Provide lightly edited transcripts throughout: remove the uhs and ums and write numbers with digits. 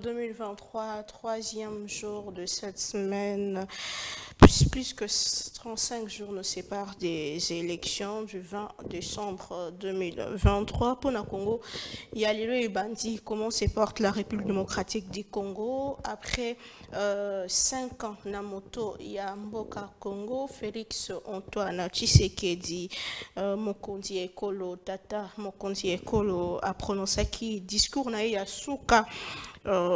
2023, troisième jour de cette semaine. Plus que 35 jours nous séparent des élections du 20 décembre 2023. Pour le Congo, il y a les bandits. Comment se porte la République démocratique du Congo après 5 ans Namoto, il y a Mboka Congo, Félix Antoine Tshisekedi, Mokondi Ekolo, Tata Mokondi Ekolo a prononcé qui discours na ya Souka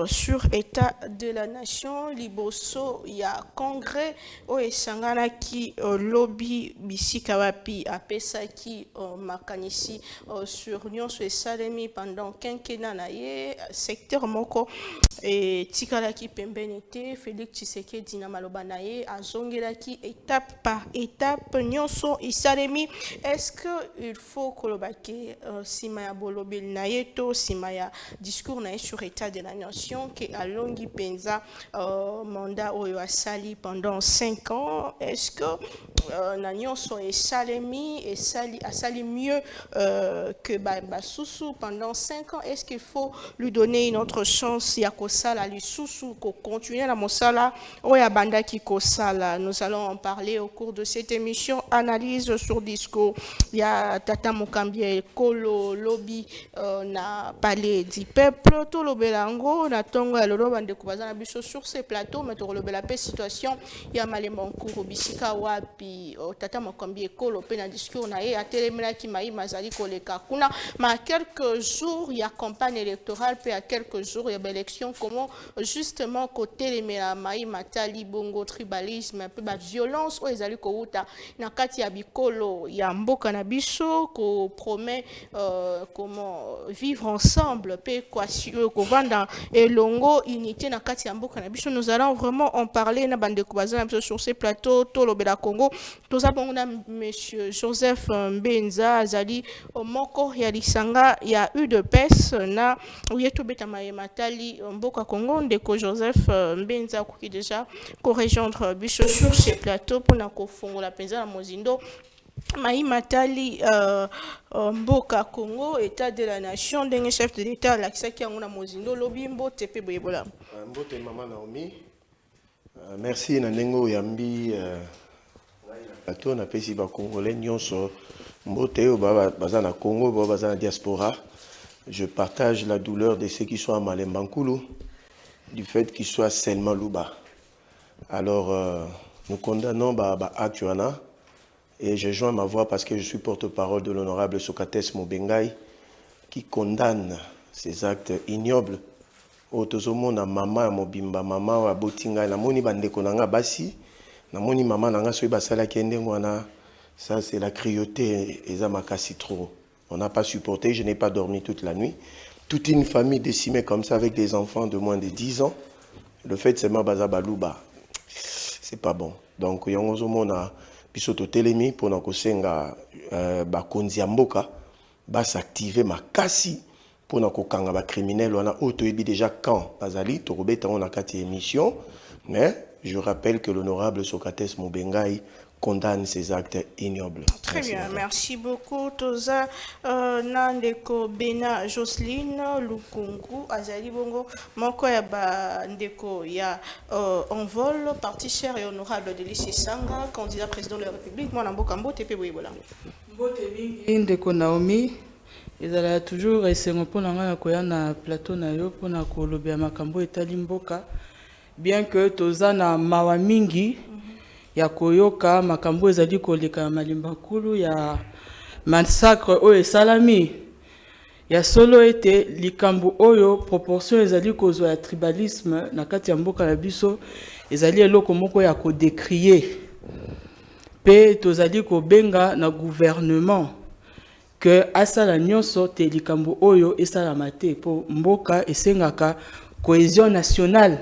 sur état de la nation. Liboso, il y a congrès au Esangana qui lobby bisika wapi apesa qui makanisi sur Nyonso et Salemi pendant quinquennat na ye secteur moko et tikala ki pembenete Félix Tshisekedi na maloba na ye azongela ki étape par étape Nyonso et Salemi. Est-ce que il faut kolobaki simaya bolobel na ye to simaya discours na ye sur état de la nation qui a longi penza mandat oyo asali pendant 5 ans? Est-ce que na Nyonso et Salemi et asali mieux que Basusu pendant 5 ans? Est-ce qu'il faut lui donner une autre chance ya kosala li susu ko continuer la mosala oya banda ki kosala? Nous allons en parler au cours de cette émission. Analyse sur discours. Il y a Tata Mokambi Ekolo lobby na palais du peuple tout lobelango na tongo ya lolo bande kubaza na biso sur ces plateaux mais to lobela pe situation ya malemba nkuru bisika wapi Tata Mokambi Ekolo pe na discours na ye atelemela ki mai mazali koleka kuna ma quelques jours il y a campagne électorale puis à quelques jours il y a élection. Comment justement côté les mai matali bongo tribalisme un peu ba violence o ezali ko uta na kati ya bikolo ya mboka na biso ko promet comment vivre ensemble pe quoi ko vanda elongo unité na kati ya mboka na biso. Nous allons vraiment en parler na bande kubaza na biso sur ces plateaux to lobela Congo toza bongo na monsieur Joseph Mbenza azali moko ya lisanga ya UDPS na yeto beta matali mboka Congo ndeko Joseph Mbenza qui déjà ko rejoindre biso sur ces plateaux pour na ko fongola penza na mozindo Maï Matali Mboka Congo, état de la nation, dernier chef de l'État, l'accès qui a un mozindo, lobby mbote pe boyebola. Mbote Maman Naomi, merci Nanengo Yambi, plateau na pesi ba Congolais nyonso mbote o bazana Congo, bazana diaspora. Je partage la douleur de ceux qui sont à Malembankulu, du fait qu'ils soient seulement Luba. Alors, nous condamnons Actuana. Et je joins ma voix parce que je suis porte-parole de l'honorable Socrates Mobengai qui condamne ces actes ignobles. Otozomo na mama mobimba mama wa botinga na moni bande konanga basi na moni mama nanga soyi basala kende ngwana. Ça c'est la cruauté et ça makasi trop. On n'a pas supporté, je n'ai pas dormi toute la nuit. Toute une famille décimée comme ça avec des enfants de moins de 10 ans. Le fait c'est ma baza baluba. C'est pas bon. Donc yongozomo na bisoto telemi pour na kosenga bakonzi ya mboka s'activer makasi pour na kokanga ba criminel wana otoyebi déjà quand bazali to robeta on a kati émission. Mais je rappelle que l'honorable Socrates Mobengai condamne ces actes ignobles. Très bien, merci beaucoup. Toza Nandeko Bena Jocelyne Lukungu Azali Bongo Moko ya Ndeko ya Envol, parti cher et honorable de l'Issy Sanga, candidat président de la République. Moi Namboka Mbote pe boyebola. Mbote mingi Ndeko Naomi ezala toujours esengo pona nga na koya na plateau na yo pona kolobya makambo etali mboka bien que toza na mawa mingi ya koyoka makambo ezali koleka malimba nkulu ya massacre oyo esalami ya solo ete likambo oyo proportion ezali kozwa ya tribalisme na kati ya mboka na biso ezali eloko moko ya kodécrier pe tozali kobenga na gouvernement que asala nyonso te likambo oyo esalama te po mboka esengaka cohésion nationale.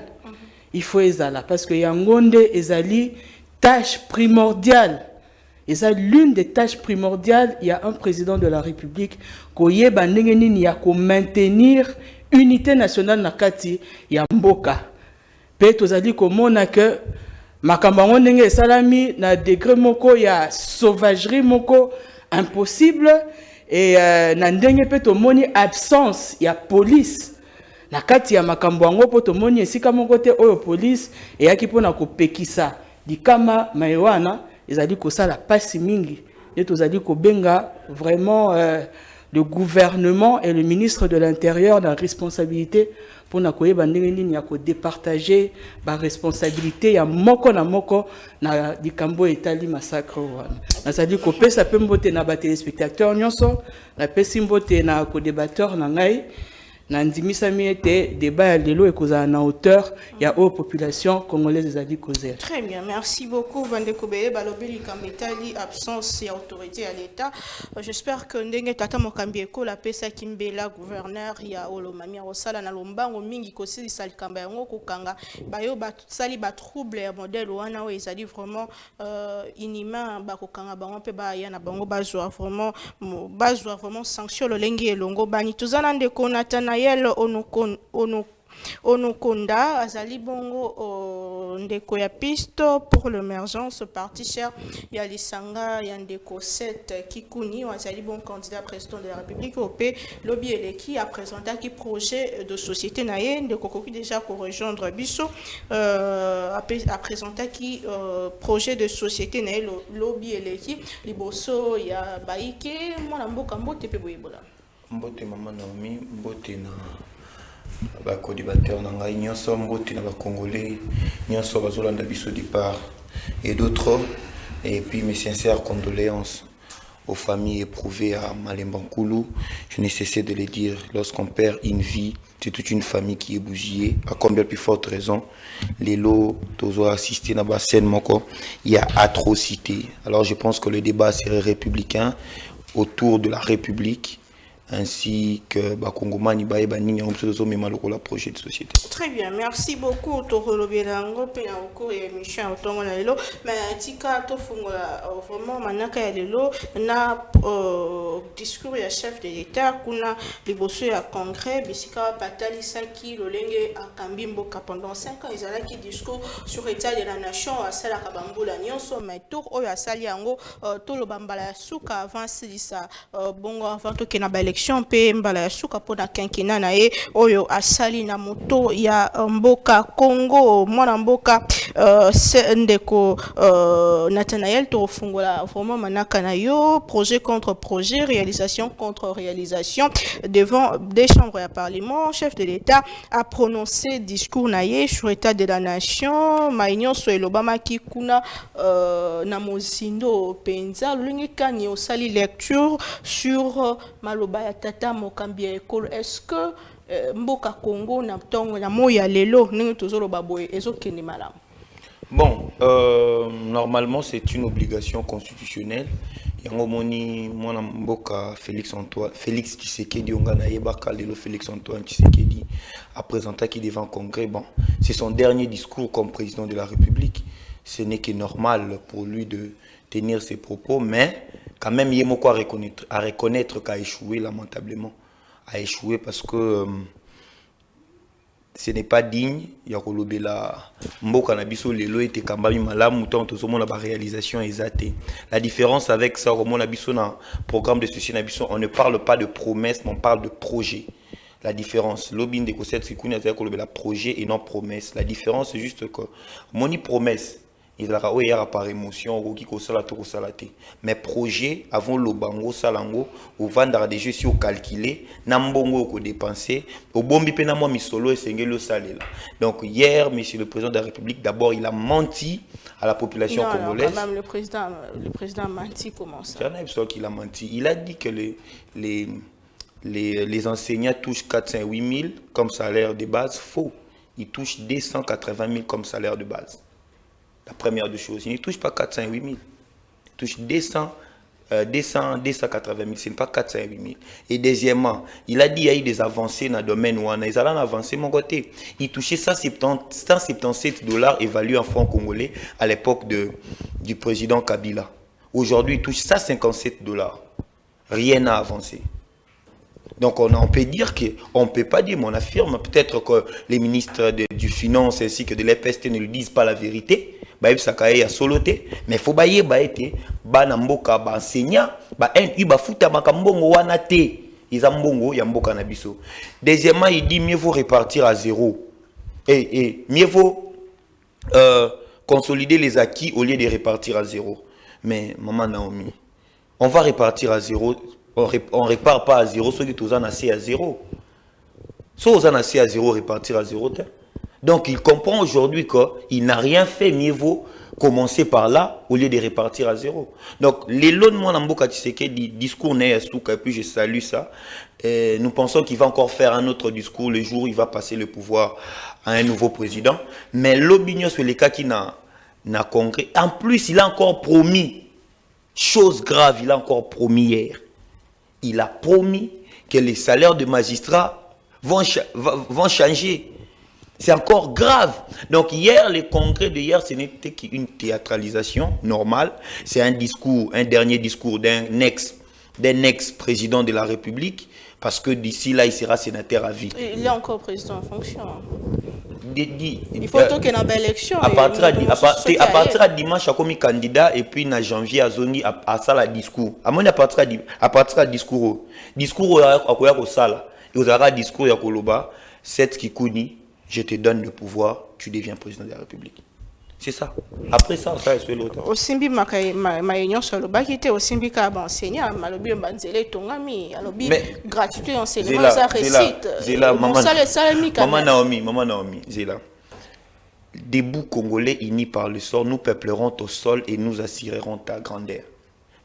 Il faut ezala parce que yangonde ezali tâche primordiale. Et ça, l'une des tâches primordiales, il y a un président de la République qui a maintenir unité nationale na kati ya mboka. Pe tozali komona que makambango ndenge salami na degré moko ya sauvagerie moko impossible et na ndenge pe tomoni absence ya police na kati ya makambo yango po tomoni esika moko te oyo police eyaki mpona kopekisa likama mayewana ezali kosala pasi mingi nde tozali kobenga vraiment le gouvernement et le ministre de l'Intérieur na responsabilité pour na koyeba ndenge nini ya ko départager ba responsabilité ya moko na moko na likambo etali massacre wana nazali kopesa pe mbote na ba téléspectateurs nyonso na pesi mbote na ko débatteur na ngai na ndimisami ete débat ya lelo ekozala na hauteur ya haute population congolaise ezali kozela. Très bien, merci beaucoup Vandeko Beye balobi likambo etali absence ya autorité à l'État. J'espère que ndenge tata mokambi ekola pesa kimbela gouverneur ya olomami osala na lombango mingi kosilisa likambo yango kokanga bayo basali ba trouble ya modèle wana oyo ezali vraiment inhumain bakokanga bango mpe baya na bango bazwa vraiment sanction lolenge elongo bani tozana ndeko Nathanaël Onukonda azali bongo ndeko ya piste pour l'émergence parti cher ya lisanga ya ndeko 7 Kikuni azali bon candidat président de la République au pays lobby eleki a présenté qui projet de société naye ndeko koki déjà pour rejoindre biso a présenté qui projet de société naye lobby eleki liboso ya baike mwana mboka mbote pe boyebola mbote mama Naomi mbote na ba co-débatteur na ngai nyonso mbote na ba congolais nyonso bazolanda biso du part et d'autres et puis mes sincères condoléances aux familles éprouvées à Malemba Nkulu. Je n'ai cessé de le dire, lorsqu'on perd une vie, c'est toute une famille qui est bousillée. À combien plus forte raison, les lots, tozo assisté na ba scène moko, il y a atrocité. Alors je pense que le débat serait républicain autour de la République ainsi que Bakongomani Baye Banini Omsozo Memaloko la projet de société. Très bien, merci beaucoup Toro Bielango pe na oko émission otongo na lelo mais tika to fungola vraiment manaka ya lelo na discours ya chef de l'État kuna liboso ya congrès bisika patali saki lolenge akambi mboka pendant 5 ans ezalaki discours sur état de la nation asala kabambula nyonso mais tour oyo asali yango to lo bambala suka avant silisa bongo avant to kena ba pe mbala ya suka pona kenkina na ye oyo asali na moto ya mboka Congo mwana mboka ndeko Nathanaël to fungola vraiment manaka na yo projet contre projet réalisation contre réalisation devant des chambres ya parlement chef de l'État a prononcé discours na ye sur état de la nation maïnyo so elobama ki kuna na mozindo penza lulingi kani osali lecture sur maloba ya tata mokambi ekolo. Est-ce que mboka Congo na tongo na moya lelo ningi tozolo baboye ezokende malamu? Bon, normalement c'est une obligation constitutionnelle. Yango moni mwana mboka Félix Tshisekedi ongana yebaka lelo Félix Antoine Tshisekedi a présenté qui devant Congrès. Bon, c'est son dernier discours comme président de la République. Ce n'est que normal pour lui de tenir ses propos, mais quand même il y a à reconnaître qu'a échoué lamentablement, a échoué parce que ce n'est pas digne. La réalisation exacte. La différence avec ça, programme de société, on ne parle pas de promesses, mais on parle de projet. La différence, lobbying de la projet et non promesse. La différence, c'est juste que mon promesse. Il y a par émotion, mais projet avant le bango salango ou vendre des jeux si au calculé, nambongo au dépenser, au bombi penamo misolo et sengelo salela. Donc hier, monsieur le président de la République, d'abord il a menti à la population congolaise. Non, même le président a menti comment ça? Il a menti. Il a dit que les enseignants touchent 408 000 comme salaire de base. Faux. Ils touchent 280 000 comme salaire de base. La première des choses, il ne touche pas 408 000. Il touche 280 000, ce n'est pas 408 000. Et deuxièmement, il a dit qu'il y a eu des avancées dans le domaine où on a avancé mon côté. Il touchait 177 $ évalués en francs congolais à l'époque du président Kabila. Aujourd'hui, il touche 157 $. Rien n'a avancé. Donc on peut dire qu'on ne peut pas dire, mais on affirme peut-être que les ministres du Finance ainsi que de l'EPST ne lui disent pas la vérité. Mais il faut bailler baete ba namboka ba enseignant ba un ba futa makambongo wana te ils ont bongo, il y a mboka na biso. Deuxièmement, il dit mieux vaut répartir à zéro. Et mieux vaut consolider les acquis au lieu de répartir à zéro. Mais maman Naomi, on va répartir à zéro, on répare pas à zéro, ceux qui sont assez à zéro. Ceux qui sont assez à zéro, répartir à zéro. Donc il comprend aujourd'hui qu'il n'a rien fait, mieux vaut commencer par là au lieu de répartir à zéro. Donc les lots de mon amboka Tshisekedi discours n'est à Souka, et puis je salue ça. Et nous pensons qu'il va encore faire un autre discours le jour où il va passer le pouvoir à un nouveau président. Mais l'opinion sur les cas qui n'a congrès. En plus, il a encore promis, chose grave, il a encore promis hier. Il a promis que les salaires de magistrats vont changer. C'est encore grave. Donc hier, le congrès de hier, ce n'était qu'une théâtralisation normale. C'est un discours, un dernier discours d'un ex-président de la République, parce que d'ici là, il sera sénateur à vie. Il est encore président en fonction. Il faut qu'il y ait une belle élection. À partir de dimanche, il a candidat, et puis en janvier, à Zongi, à ça, le discours. À partir de discours, il y a un discours, il y a Koloba, cette qui connaît. Je te donne le pouvoir, tu deviens président de la République. C'est ça. Après ça, ça est l'autre. Au Simbi Maïnion sur le bac, était au Simbi Kaba enseignant, Malobi Banzele, Tongami, Alobi, gratuité enseignement, ça récite. Maman Naomi, Zéla. Debout Congolais unis par le sort, nous peuplerons au sol et nous assurerons ta grandeur.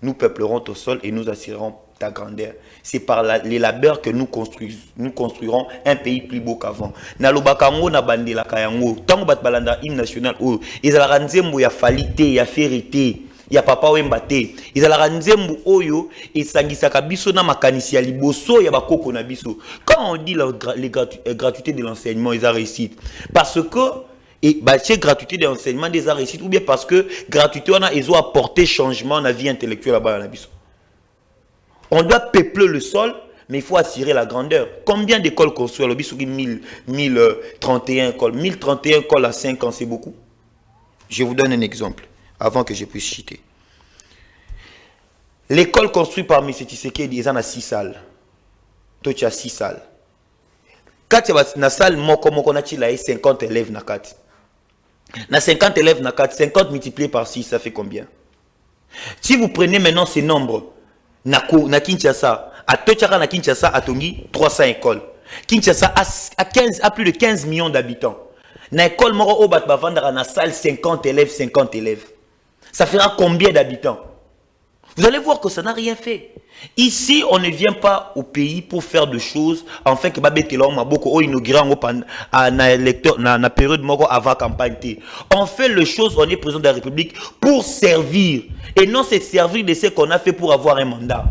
Nous peuplerons au sol et nous assurerons ta grandeur. C'est par les labeurs que nous construirons un pays plus beau qu'avant. Nalobakango na bandela kayango. Tango bat balanda hymne national o. Ezala nzembo ya falite, ya ferité, ya papa wembate. Ezala nzembo oyo esangisaka biso na makanisi ya liboso ya bakoko na biso. Quand on dit les gratuité de l'enseignement, ils ont réussi. Parce que c'est gratuité de l'enseignement des arts réussite, ou bien parce que gratuité on a ils ont apporté changement dans la vie intellectuelle là-bas dans la biso. On doit peupler le sol, mais il faut assurer la grandeur. Combien d'écoles construites? Le biso 1031 écoles. 1031 écoles à 5 ans, c'est beaucoup. Je vous donne un exemple, avant que je puisse citer. L'école construite par M. Tshisekedi, ils en a 6 salles. Toi, tu as 6 salles. Quand tu as une salle, on a 50 élèves. Na 50 élèves, 50 multiplié par 6, ça fait combien? Si vous prenez maintenant ces nombres, na Kinshasa, à Tochara, na Kinshasa, à Tongi, 300 écoles. Kinshasa a plus de 15 millions d'habitants. Na école moro obat bavandara na salle 50 élèves. Ça fera combien d'habitants? Vous allez voir que ça n'a rien fait. Ici, on ne vient pas au pays pour faire des choses, enfin que babé telon maboko o inauguré na période moko avant campagne. On fait les choses, on est président de la République pour servir et non c'est servir de ce qu'on a fait pour avoir un mandat.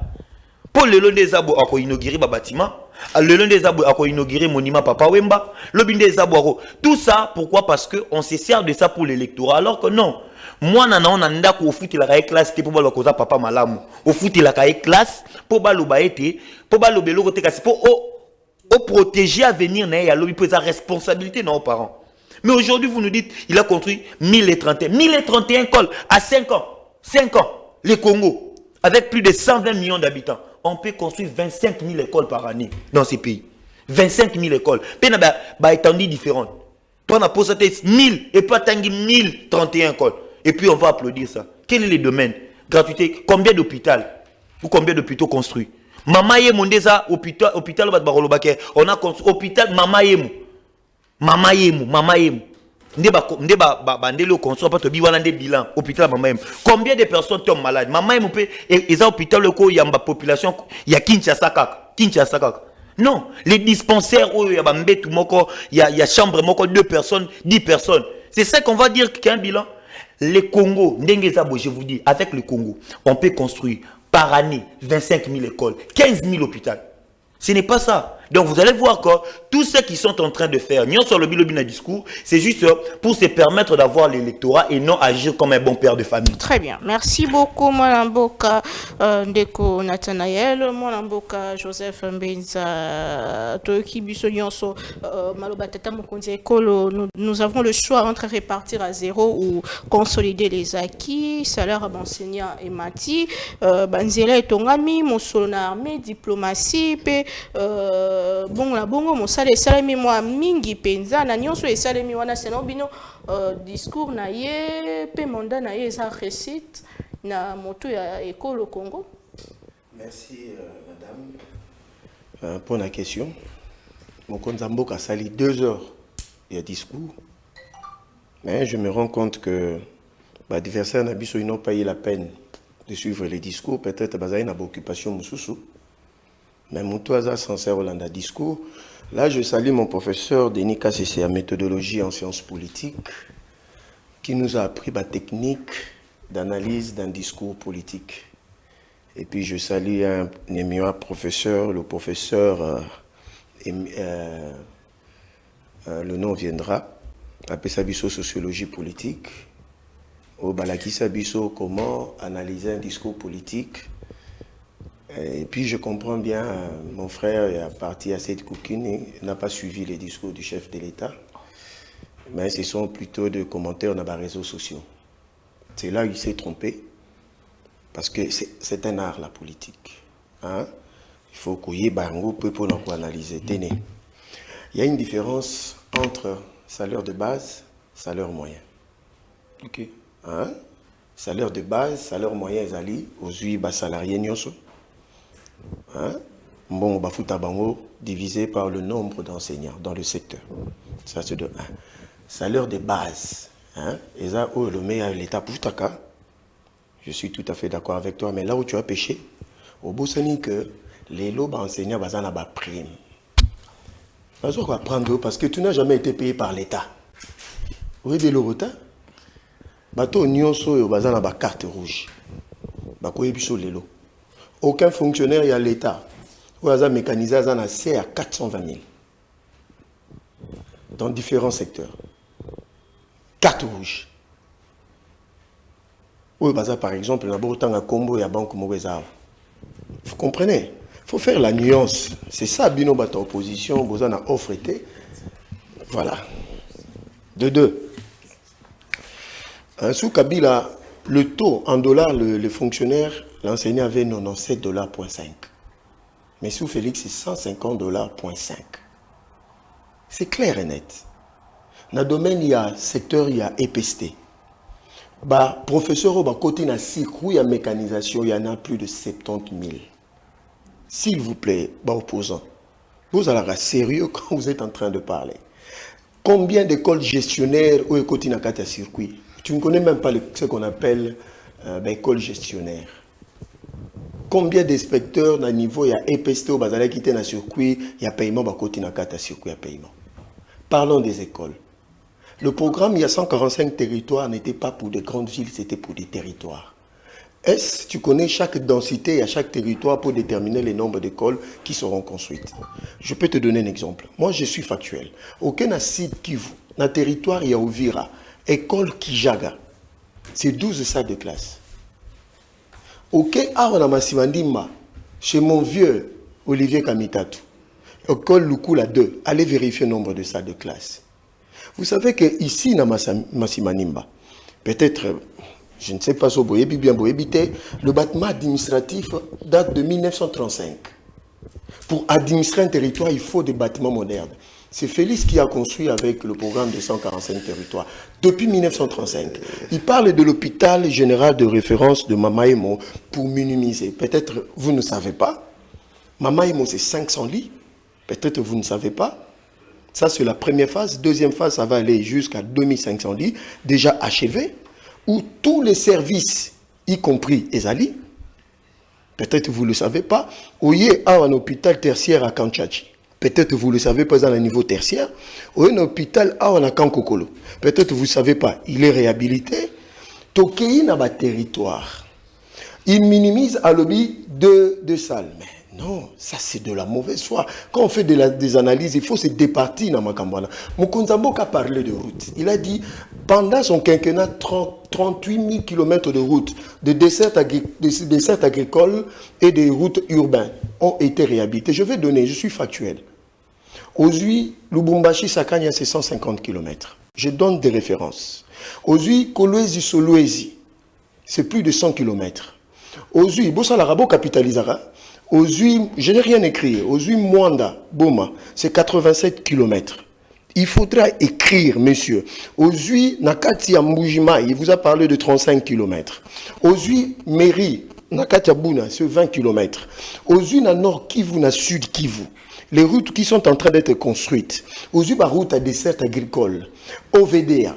Pour le long des abo ako inauguré ba bâtiment, le long des abo ako inauguré monument Papa Wemba, le bin des abo tout ça pourquoi? Parce que on se sert de ça pour l'électorat alors que non. Moi nana on anda ko foot la kaye classe te pour ba lokoza papa malamu au foot la kaye classe pour ba loba ete pour ba lobelo ko te kasi pour au protéger à venir na ya lobi pour sa responsabilité nos parents. Mais aujourd'hui vous nous dites il a construit 1031 écoles à 5 ans les Congo avec plus de 120 millions d'habitants. On peut construire 25 000 écoles par année dans ces pays. 25 000 écoles. Puis ba étendue différente. Toi on a posé 1000 et pas tangi 1031 écoles. Et puis on va applaudir ça. Quel est le domaine? Gratuité. Combien d'hôpitaux ou combien d'hôpitaux construits? Maman yemo ndeza hôpital on a construit hôpital Mama yemo. Ndeba bandelo construit pas to biwana nde bilan hôpital Mama yemo. Combien de personnes tombent malades? Mama yemo pe et hôpital ko yamba population ya Kinshasa kaka. Non, les dispensaires où il y a bambetu moko, il y a chambre moko 2 personnes, 10 personnes. C'est ça qu'on va dire qu'il y a un bilan. Les Congo, je vous dis, avec le Congo, on peut construire par année 25 000 écoles, 15 000 hôpitaux. Ce n'est pas ça. Donc vous allez voir que tout ce qu'ils sont en train de faire, n'y sur le discours, c'est juste pour se permettre d'avoir l'électorat et non agir comme un bon père de famille. Très bien. Merci beaucoup, Mwanamboka Ndeko Nathanaël, Mwanamboka Joseph Mbenza, Toyoki Biso Nyonso, Malobatata Mokonzi Ekolo. Nous avons le choix entre répartir à zéro ou consolider les acquis, salaire à enseignant et mati, Banzela et Tongami, Monsolona armée, diplomatie, bon la bongo mosala esalemi mwa mingi penza na nyonso esalemi wana senobino discours na ye pe mandat na ye eza récite na moto ya école au Congo. Merci madame pour la question. Mokonzi Mboka sali 2 heures de discours, mais je me rends compte que l'adversaire n'a ils n'ont pas eu la peine de suivre les discours, peut-être bazaï na occupation mususu. Mais mon toit sincère au discours. Là, je salue mon professeur Denis Kassessé en méthodologie en sciences politiques, qui nous a appris la technique d'analyse d'un discours politique. Et puis je salue un éminent professeur, le professeur, le nom viendra, appelé Sabiso sociologie politique, au Balaki Sabiso comment analyser un discours politique. Et puis je comprends bien, mon frère est parti à cette coquine, il n'a pas suivi les discours du chef de l'État, mais ce sont plutôt des commentaires dans les réseaux sociaux. C'est là où il s'est trompé, parce que c'est un art la politique. Hein? Il faut qu'on y ait un peu pour analyser. Tenez. Il y a une différence entre salaire de base, salaire moyen. Ok. Hein? Salaire de base, salaire moyen, ils aux salariés nyonso. Hein? Bon, bafuta bango divisé par le nombre d'enseignants dans le secteur. Ça c'est de 1. Salaire de base. Hein? Et ça, oh, le meilleur l'État pour taka. Je suis tout à fait d'accord avec toi, mais là où tu as péché, au bout c'est que les lots enseignants basent na ba prime. Parce qu'on va prendre parce que tu n'as jamais été payé par l'État. Oui, de l'Europa. Bateau nyonso yo basent na ba carte rouge. Ba ko yebiso lelo. Aucun fonctionnaire y a l'État. Ou à mécanisé à 420 000. Dans différents secteurs. Carte rouge. Ou par exemple, d'abord, autant à Combo et à Banque Mouezao. Vous comprenez? Il faut faire la nuance. C'est ça, Bino Bata opposition, vous en a offre été. Voilà. De 2. Sous Kabila, le taux en dollars, le fonctionnaire, l'enseignant avait 97,5 $. Mais sous Félix, c'est 150,5 $. C'est clair et net. Dans le domaine, il y a secteur, il y a EPST. Bah, professeur, côté na circuit, il y a mécanisation, il y en a plus de 70 000. S'il vous plaît, bah, opposant, vous allez être sérieux quand vous êtes en train de parler. Combien d'écoles gestionnaires ou côté na kata circuit? Tu ne connais même pas ce qu'on appelle école gestionnaire. Combien d'inspecteurs dans le niveau, il y a EPST au bazar qui était dans le circuit, il y a paiement, bah, côté na kata circuit, il y a paiement. Parlons des écoles. Le programme, il y a 145 territoires, n'était pas pour des grandes villes, c'était pour des territoires. Est-ce que tu connais chaque densité à chaque territoire pour déterminer les nombres d'écoles qui seront construites? Je peux te donner un exemple. Moi, je suis factuel. Aucun site Kivu, dans le territoire, il y a Ouvira, école Kijaga. C'est 12 salles de classe. Ok, on a Massimandimba, chez mon vieux Olivier Kamitatu, école Lukula 2, allez vérifier le nombre de salles de classe. Vous savez qu'ici, dans Massimanimba, peut-être, je ne sais pas si vous avez bien habité, le bâtiment administratif date de 1935. Pour administrer un territoire, il faut des bâtiments modernes. C'est Félix qui a construit avec le programme de 145 territoires. Depuis 1935, il parle de l'hôpital général de référence de Mamaïmo pour minimiser. Peut-être vous ne savez pas. Mamaïmo, c'est 500 lits. Peut-être vous ne savez pas. Ça, c'est la première phase. Deuxième phase, ça va aller jusqu'à 2500 lits, déjà achevés, où tous les services, y compris Ezali, peut-être vous ne le savez pas, où il y a un hôpital tertiaire à Kanchachi. Peut-être vous ne le savez pas dans le niveau tertiaire. Où il y a un hôpital à Kankokolo. Peut-être vous ne savez pas, il est réhabilité. Tokei n'a pas territoire. Il minimise à l'objet de salles. Mais Non, ça c'est de la mauvaise foi. Quand on fait des analyses, il faut se départir dans Makambwana. Mokonzamboka a parlé de route. Il a dit, pendant son quinquennat, 38 000 km de routes, de dessertes agricoles et des routes urbaines ont été réhabilitées. Je vais donner, je suis factuel. Aujourd'hui, Lubumbashi Sakanya, c'est 150 km. Je donne des références. Aujourd'hui, Kolwezi Solwezi, c'est plus de 100 km. Aujourd'hui, Bossa Larabo capitalisera. Aujourd'hui, je n'ai rien écrit. Aujourd'hui, Mwanda, Boma, c'est 87 km. Il faudra écrire, monsieur. Aujourd'hui, Nakati Mbujima, il vous a parlé de 35 km. Aujourd'hui, Mairie, Nakati Abuna, c'est 20 km. Aujourd'hui, na Nord Kivu, na Sud Kivu. Les routes qui sont en train d'être construites. Aujourd'hui, la route à dessert agricole. OVDA.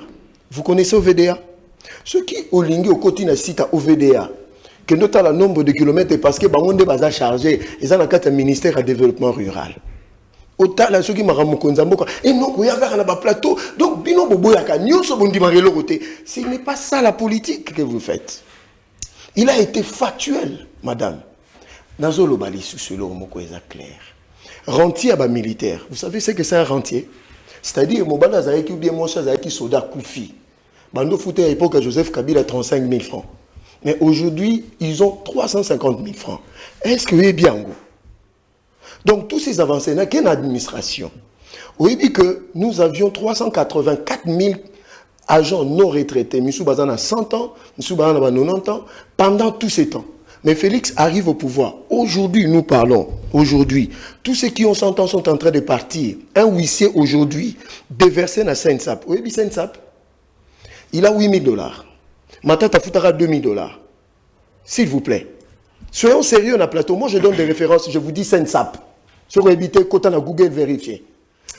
Vous connaissez OVDA? Ceux qui ont lingué au côté de site à OVDA, que notre le nombre de kilomètres parce que on est chargé, ils ont un ministère de développement rural. Autant là ceux qui m'ont raconté et non il y a un plateau donc bino boboyaka nyonso bondi marelo côté. Ce n'est pas ça la politique que vous faites. Il a été factuel, madame. Nazolo bali sous celo moko est clair. Rentier à militaire. Vous savez ce que c'est un rentier? C'est-à-dire mon bana zaiki ou bien mon chat zaiki soldat Koufi. Bando foutait à l'époque à Joseph Kabila 35 000 francs. Mais aujourd'hui, ils ont 350 000 francs. Est-ce que vous êtes bien? Donc, tous ces avancées-là, quelle administration? Oui, dit que nous avions 384 000 agents non retraités. M. Bazan a 100 ans, M. Bazan a 90 ans, pendant tous ces temps. Mais Félix arrive au pouvoir. Aujourd'hui, nous parlons. Aujourd'hui, tous ceux qui ont 100 ans sont en train de partir. Un huissier aujourd'hui, déversé dans Sensap. Oui, Sensap. Il a 8 000 $. Matata Foutara 2 000 $. S'il vous plaît. Soyons sérieux dans le plateau. Moi, je donne des références. Je vous dis Sensap. Sur éviter, quand on a Google vérifié.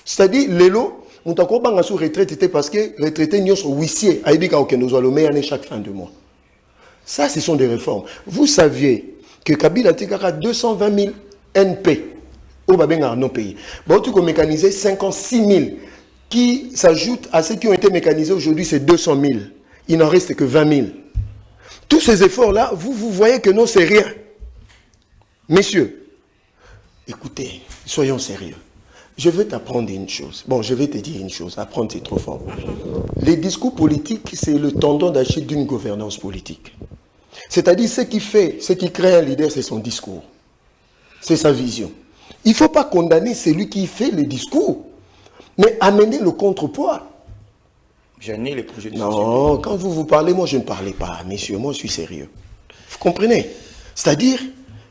C'est-à-dire, Lélo, on t'a compris sur retraite parce que retraité, nous sommes huissiers. Aïbika, ok, nous allons mettre chaque fin de mois. Ça, ce sont des réformes. Vous saviez que Kabila Tikara 220 000 NP au Babenga non pays. Bon, tu as mécanisé 56 000 qui s'ajoutent à ceux qui ont été mécanisés aujourd'hui, c'est 200 000. Il n'en reste que 20 000. Tous ces efforts-là, vous voyez que non, c'est rien. Messieurs, écoutez, soyons sérieux. Je vais t'apprendre une chose. Bon, je vais te dire une chose. Apprendre, c'est trop fort. Les discours politiques, c'est le tendon d'Achille d'une gouvernance politique. C'est-à-dire, ce qui crée un leader, c'est son discours. C'est sa vision. Il ne faut pas condamner celui qui fait le discours, mais amener le contrepoids. J'ai né les projets de société. société. Non, quand vous parlez, moi je ne parlais pas, messieurs, moi je suis sérieux. Vous comprenez? C'est-à-dire,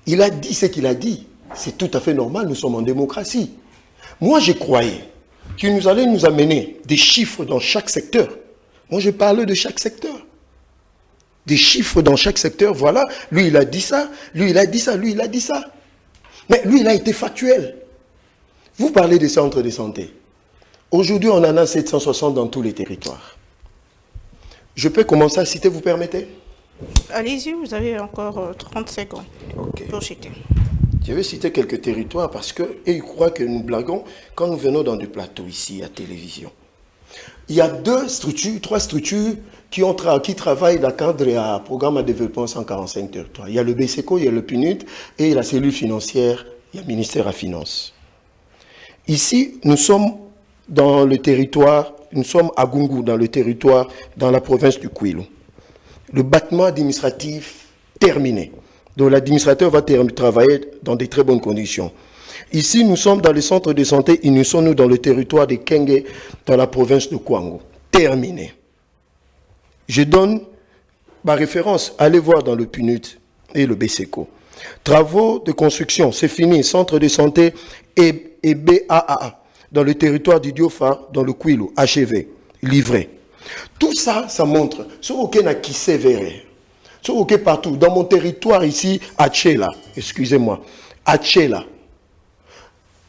il a dit ce qu'il a dit. C'est tout à fait normal, nous sommes en démocratie. Moi je croyais que nous allions nous amener des chiffres dans chaque secteur. Moi je parle de chaque secteur. Des chiffres dans chaque secteur, voilà. Lui il a dit ça, lui il a dit ça, lui il a dit ça. Mais lui il a été factuel. Vous parlez des centres de santé. Aujourd'hui, on en a 760 dans tous les territoires. Je peux commencer à citer, vous permettez? Allez-y, vous avez encore 30 secondes pour citer. Je vais citer quelques territoires parce que, et ils croient que nous blaguons quand nous venons dans des plateaux ici à télévision. Il y a 3 structures qui travaillent dans le cadre du programme de développement 145 territoires. Il y a le BCECO, il y a le PNUD et la cellule financière, il y a le ministère à Finances. Ici, nous sommes dans le territoire, nous sommes à Gungu, dans le territoire, dans la province du Kwilu. Le bâtiment administratif terminé. Donc l'administrateur va travailler dans de très bonnes conditions. Ici, nous sommes dans le centre de santé, et nous sommes dans le territoire de Kenge, dans la province de Kwango. Terminé. Je donne ma référence, allez voir dans le PNUD et le BCECO. Travaux de construction, c'est fini, centre de santé et BAAA. Dans le territoire du Diofa, dans le Kwilu, achevé, livré. Tout ça, ça montre, ce qui n'a qui s'est verré, ce qui est partout, dans mon territoire ici, à Tchela, excusez-moi, à Tchela,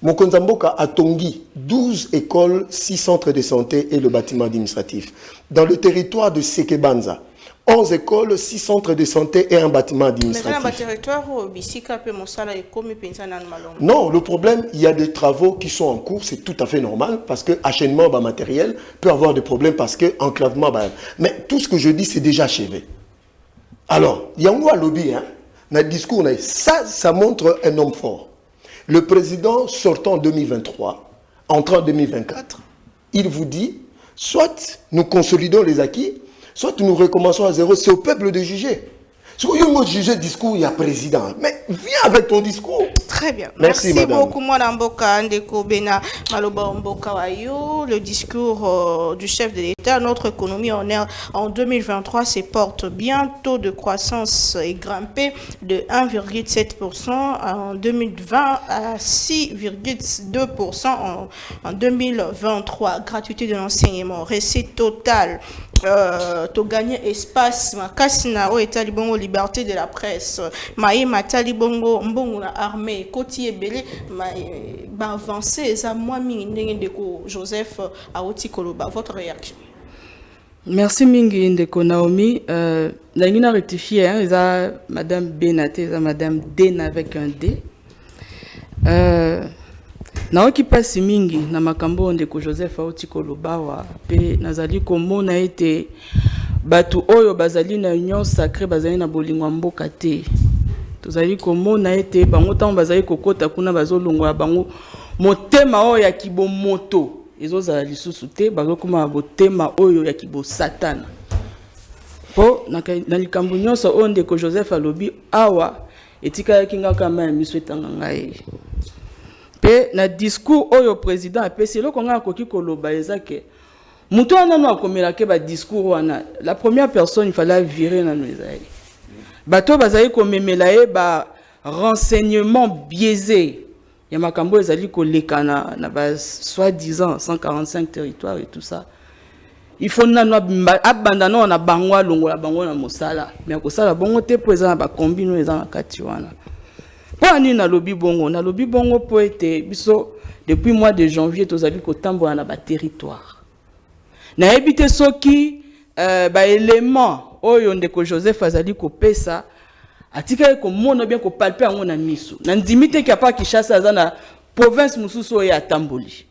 Mokonzamboka a Tongi, 12 écoles, 6 centres de santé et le bâtiment administratif. Dans le territoire de Sekebanza, 11 écoles, 6 centres de santé et un bâtiment administratif. Mais dans le territoire où non, le problème, il y a des travaux qui sont en cours, c'est tout à fait normal, parce que achèvement matériel peut avoir des problèmes, parce que enclavement, mais tout ce que je dis, c'est déjà achevé. Alors, il y a un lobby, hein, dans le discours, ça montre un homme fort. Le président sortant en 2023, entrant en 2024, il vous dit, soit nous consolidons les acquis, soit nous recommençons à zéro. C'est au peuple de juger. Si vous voulez juger le discours, il y a président. Mais viens avec ton discours. Très bien. Merci beaucoup, Madame Mboka Ndeko Bena Maloba Mboka Wayo. Le discours du chef de l'État, notre économie en 2023 se porte bien. Taux de croissance est grimpé de 1,7% en 2020 à 6,2% en 2023. Gratuité de l'enseignement, recette totale. To gagner espace makasina o etali bongo liberté de la presse maï matali bongo mbongo na armée koti ebele ba avancer za moi mingi ndenge ndeko Joseph Aoti Koloba. Votre réaction? Merci mingi ndeko Naomi. Na rectifier eza madame Benate eza madame Dena avec un D. Naoki pasi mingi na makambo ndeko Joseph Aoti Koloba wa pe nazali komona ete batu oyo bazali na union sacrée bazali na bolingo mboka te. Tozali komona ete bango tango bazali kokota kuna bazolongwa bango motema oyo ya kibomoto ezozala lisusu te bazokoma botema oyo ya kibo satana. Po na likambo nyonso oyo ndeko Joseph alobi awa etika kinga kama miso etanga ngai. Pe na discours oyo président apesi eloko nga akoki koloba ezake mutu wana no akomelake ba discours wana la première personne il fallait virer na ezali bato bazali komemela ye ba renseignement biaisé ya makambo ezali kolekana na ba soi-disant 145 territoires et tout ça il faut nano abandana na bango longola bango na mosala mais akosala bongo te po eza na ba combino eza na kati wana. Pour ani na lobi bongo po ete biso depuis mois de janvier tozali kotambola na ba territoire. Na ebite soki ba élément oyo ndeko Joseph azali kopesa atika ko mona bien ko palper yango na miso. Na ndimite ki pa Kinshasa za na province mususu oyo atamboli.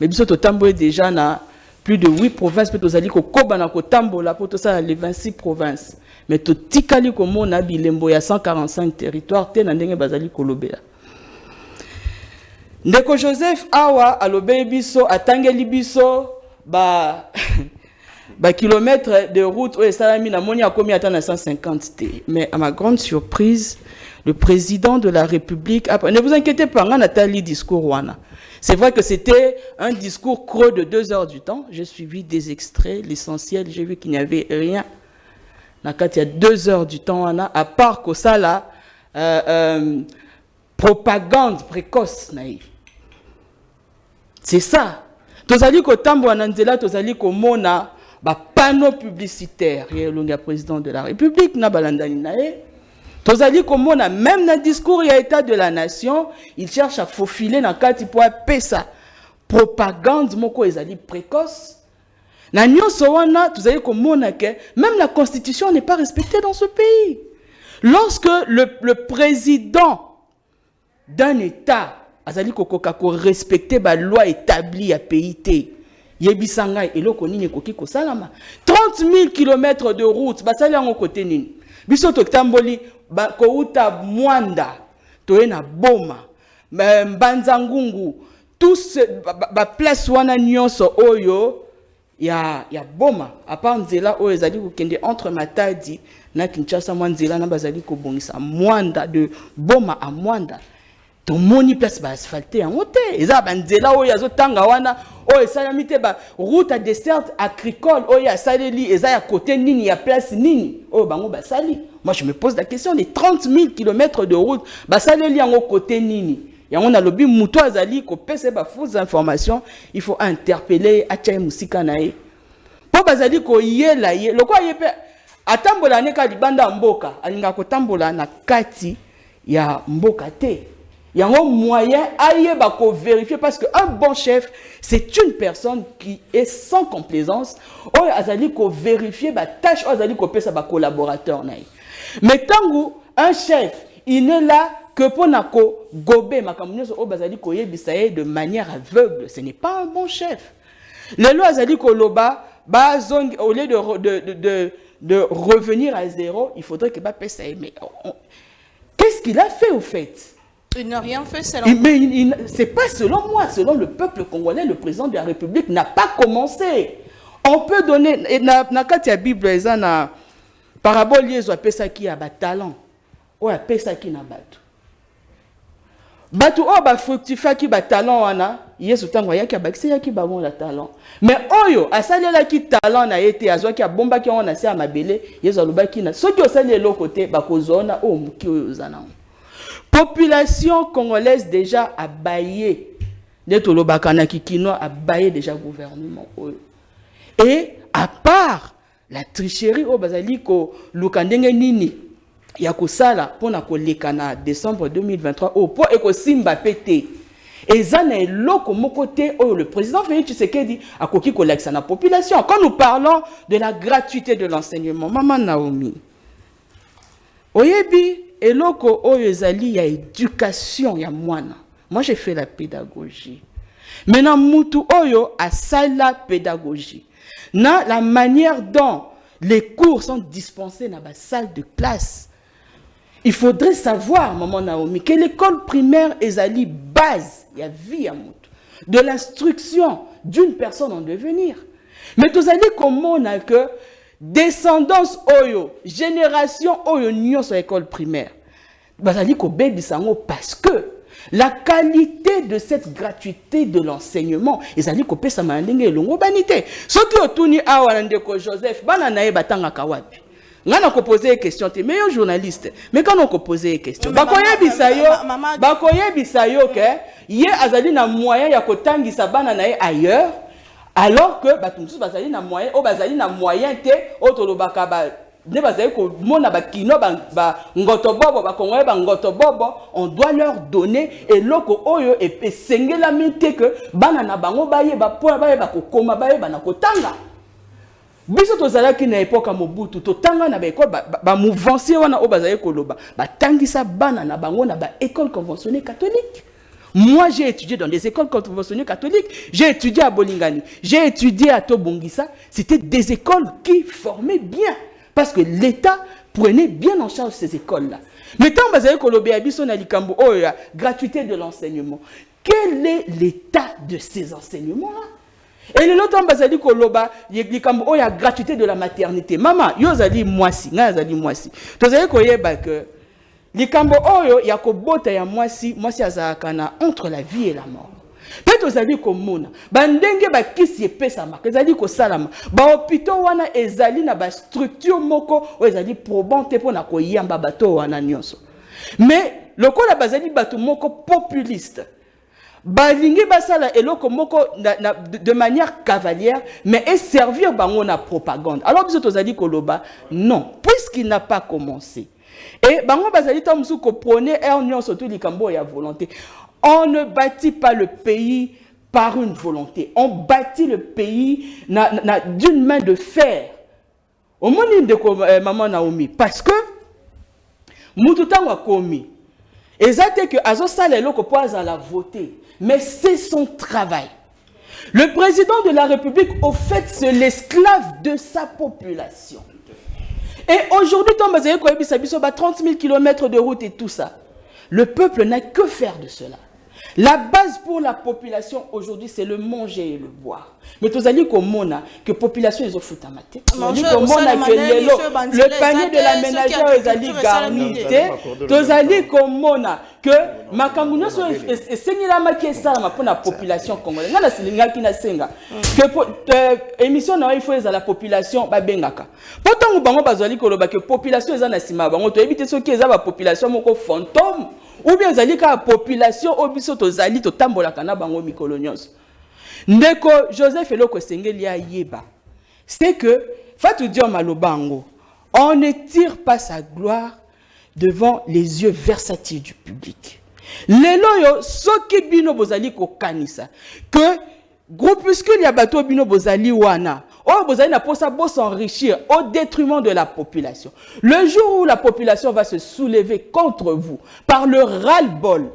Mais biso totamboli déjà na plus de 8 provinces pe tozali ko koba na ko tambola po to ça les 26 provinces. Mais to tikali komona bilembo ya 145 territoires te na ndenge bazali kolobela. Ndeko Joseph awa alobe biso atangeli biso ba kilomètres de route oyo esalami na moni akomi ata na 150 te. Mais à ma grande surprise, le président de la République après, ne vous inquiétez pas, on a tali discours wana. C'est vrai que c'était un discours creux de 2 heures du temps. J'ai suivi des extraits, l'essentiel, j'ai vu qu'il n'y avait rien. Quand il y a 2 heures du temps, à part que ça là, propagande précoce. C'est ça. Tozali ko tambo ananzela, tozali ko mona, panneau publicitaire. Il y a le président de la République, na balandani nae. Tozali ko mona, même dans le discours, il y a état de la nation, il cherche à faufiler dans kati pour pesa. Propagande, moko ezali précoce. Na nyonso wana tuzali komona que même la constitution n'est pas respectée dans ce pays. Lorsque le président d'un état azali kokoka ko respecter ba loi établie à pays té yebisanga eloko nini koki ko salama 30 000 km de route basali yango côté nini biso to tamboli ba ko uta mwanda to na boma mbanza ngungu tous ba place wana nyonso oyo ya boma à part nzela oyo ezali kokende entre Matadi na Kinshasa mwanzela na bazali ko bongisa mwanda de boma à mwanda to moni place ba asphalté en hauteur eza ba nzela oyo azotanga wana oyo esalami te ba route à desserte agricole oyo asaleli eza ya côté nini ya place nini oyo bango basali. Moi je me pose la question des 30 000 km de route basaleli yango côté nini. Yango na lobi muto azali ko pese ba fausses informations, il faut interpeller achaye musika nae. Po bazali ko yela ye, loko yepe atambola ne ka libanda mboka, alinga ko tambola na kati ya mboka te. Yango moyen aye ba ko vérifier parce que un bon chef, c'est une personne qui est sans complaisance, o azali ko vérifier ba tâche o azali ko pesa ba collaborateur nae. Mais tangu un chef, il n'est là que pour nako gobe makamunyoso o bazali ko yebisaye de manière aveugle, ce n'est pas un bon chef. Les lois azali ko loba ba zong au lieu de revenir à zéro, il faudrait que ba pesa mais qu'est-ce qu'il a fait au fait? Il n'a rien fait, c'est Mais c'est pas selon moi, selon le peuple congolais, le président de la République n'a pas commencé. On peut donner, et na kati ya Bible, eza na parabole yezo apesa ki ya ba talent. O apesa ki na bato. Bato o ba fructifia ki ba talent wana, yezo tango ya ki abakisi ya ki ba bon la talent. Mais oyo asalela ki talent na été azwa ki abomba ki on a se amabele, yezo aloba ki na soki osali eloko te bakozona o muki oyo zana. Population congolaise déjà a baillé. Neto lobaka na kikino a baillé déjà gouvernement oyo. Et à part la tricherie au bazali ko lukandenge nini ya kosala pona ko lekana décembre 2023 au po eko simba pété ezana eloko mokote o le président Félix Tshisekedi akoki ko leksa na population. Quand nous parlons de la gratuité de l'enseignement, maman Naomi oyebi eloko oyo ezali ya éducation ya mwana. Moi j'ai fait la pédagogie. Maintenant mutu oyo asala la pédagogie. Na la manière dont les cours sont dispensés dans la salle de classe. Il faudrait savoir, maman Naomi, que l'école primaire est la base, il y a vie à mutu, de l'instruction d'une personne en devenir. Mais tout ça dit comment on a que descendance oyo, génération oyo nion sur l'école primaire. Bazali ko baby sango parce que la qualité de cette gratuité de l'enseignement, ils allaient couper sa mandingue et longo banité. Ce qui ont tourné à Wanandeko Joseph, bananae batanga kawapi. Nga na ko poser des questions, t'es meilleur journaliste. Mais quand on ko poser des questions, bakoye bisayo ke ye azali na moyen ya kotangi sa bananae ailleurs, alors que batumsu bazali na moyen, o bazali na moyen te otolobaka ba ne bazali ko mona ba kino ba ngotobobo ba kongoye ba ngotobobo, on doit leur donner et loko oyo et sengela mite que bana na bango baye ba po baye ba kokoma baye ba na kotanga. Biso tozala ki na époque Mobutu to tanga na ba école ba mouvance wana o bazali ko loba ba tangisa bana na bango na ba école conventionnelle catholique. Moi, j'ai étudié dans des écoles conventionnelles catholiques. J'ai étudié à Bolingani. J'ai étudié à Tobongisa. C'était des écoles qui formaient bien. Parce que l'État prenait bien en charge ces écoles-là. Mais tant que gratuité de l'enseignement, quel est l'état de ces enseignements-là? Et le temps que il y a gratuité de la maternité. Maman, yozali mwasi, ngazali mwasi. Tozali koyeba que likambo oyo ya kobota ya mwasi azakana entre la vie et la mort. Peut-être ozali komona bandenge ba kisi epesa marque ezali ko salama ba hôpitaux wana ezali na ba structure moko o ezali probante pona ko yamba bato wana nyonso. Mais lokola bazali bato moko populiste balingi basala eloko moko de manière cavalière mais et servir bango na propagande. Alors biso tozali koloba non, puisqu'il n'a pas commencé. Et bango bazali tamusu ko prôner union surtout likambo ya volonté. On ne bâtit pas le pays par une volonté. On bâtit le pays d'une main de fer. Au moment de maman Naomi, parce que Moutoutan a commis. Exactement que Azo Salelo ko à la voter, mais c'est son travail. Le président de la République, au fait, c'est l'esclave de sa population. Et aujourd'hui, Tom Bazaye Koyebi Sabiso bat 30 000 km de route et tout ça. Le peuple n'a que faire de cela. La base pour la population aujourd'hui, c'est le manger et le boire. Mais tous allez comme mona que population ils ont foutu à mater. Le panier de la ménagère ils allez garni. Tous allez comme mona que makamuna so sengila makie sala pour la population congolaise. Ngana silinga kina senga. Que émission na il faut à la population ba bengaka. Pourtant bango bazali koloba que population ils na sima bango to éviter ceux qui eza ba population moko fantôme. Ou bien zali ka population obiso to zali to tambola kana bango mikolonios. Ndeko Joseph eloko sengeli ya yeba. C'est que Fatou Diom Malobango, on ne tire pas sa gloire devant les yeux versatiles du public. Lelo yo soki bino bozali ko kanisa que groupuscule ya bato bino bozali wana. Oh, vous allez s'enrichir au détriment de la population. Le jour où la population va se soulever contre vous par le ras-le-bol,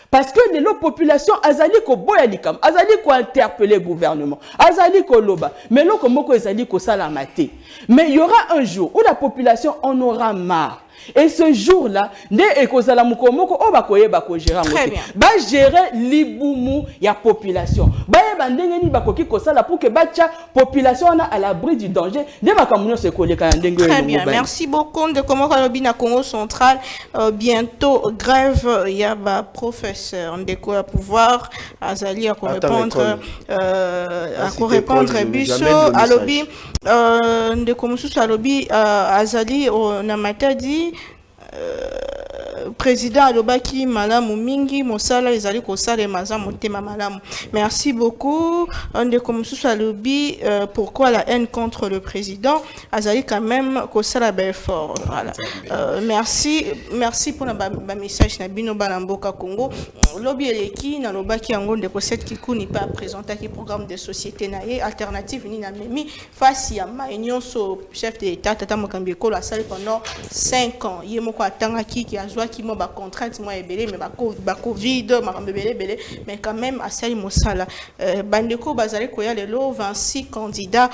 parce que les populations, azali ko boyalikam, azali ko interpeller le gouvernement, azali ko loba, mais non comme ko azali ko salamate. Mais il y aura un jour où la population en aura marre. Et ce jour-là, ne ekozala mukomoko o bakoye bako gérer Très bien. ba gérer libumu ya population. Ba yeba ndenge ni bakoki kosala pour que bacha population na à l'abri du danger. Ne bakamunyo se koleka ndenge Très bien, merci beaucoup. De comment Kalobina Congo central, bientôt grève, il y a un professeur Ndeko à pouvoir, Azali à répondre, Bisso, Alobi, Ndeko Moussous Alobi, Azali, on a matadi. Président Alobaki Malamu Mingi Mosala ezali kosala maza motema malamu. Merci beaucoup. On de comme sous Alobi pourquoi la haine contre le président Azali quand même kosala fort. Voilà. Merci pour le message na bino balamboka Congo. Lobby eleki na lobaki yango de ko set kikuni pas présenter qui programme de société na alternative ni na memi face ya maignon so chef de l'état Tata Mokambi ko la salle pendant 5 ans. Yemo ko atanga qui a joué qui m'a ba contrainte moi ebele mais ba covid makambe belé mais quand même à sali mosala bandeko bazali koya lelo 26 candidats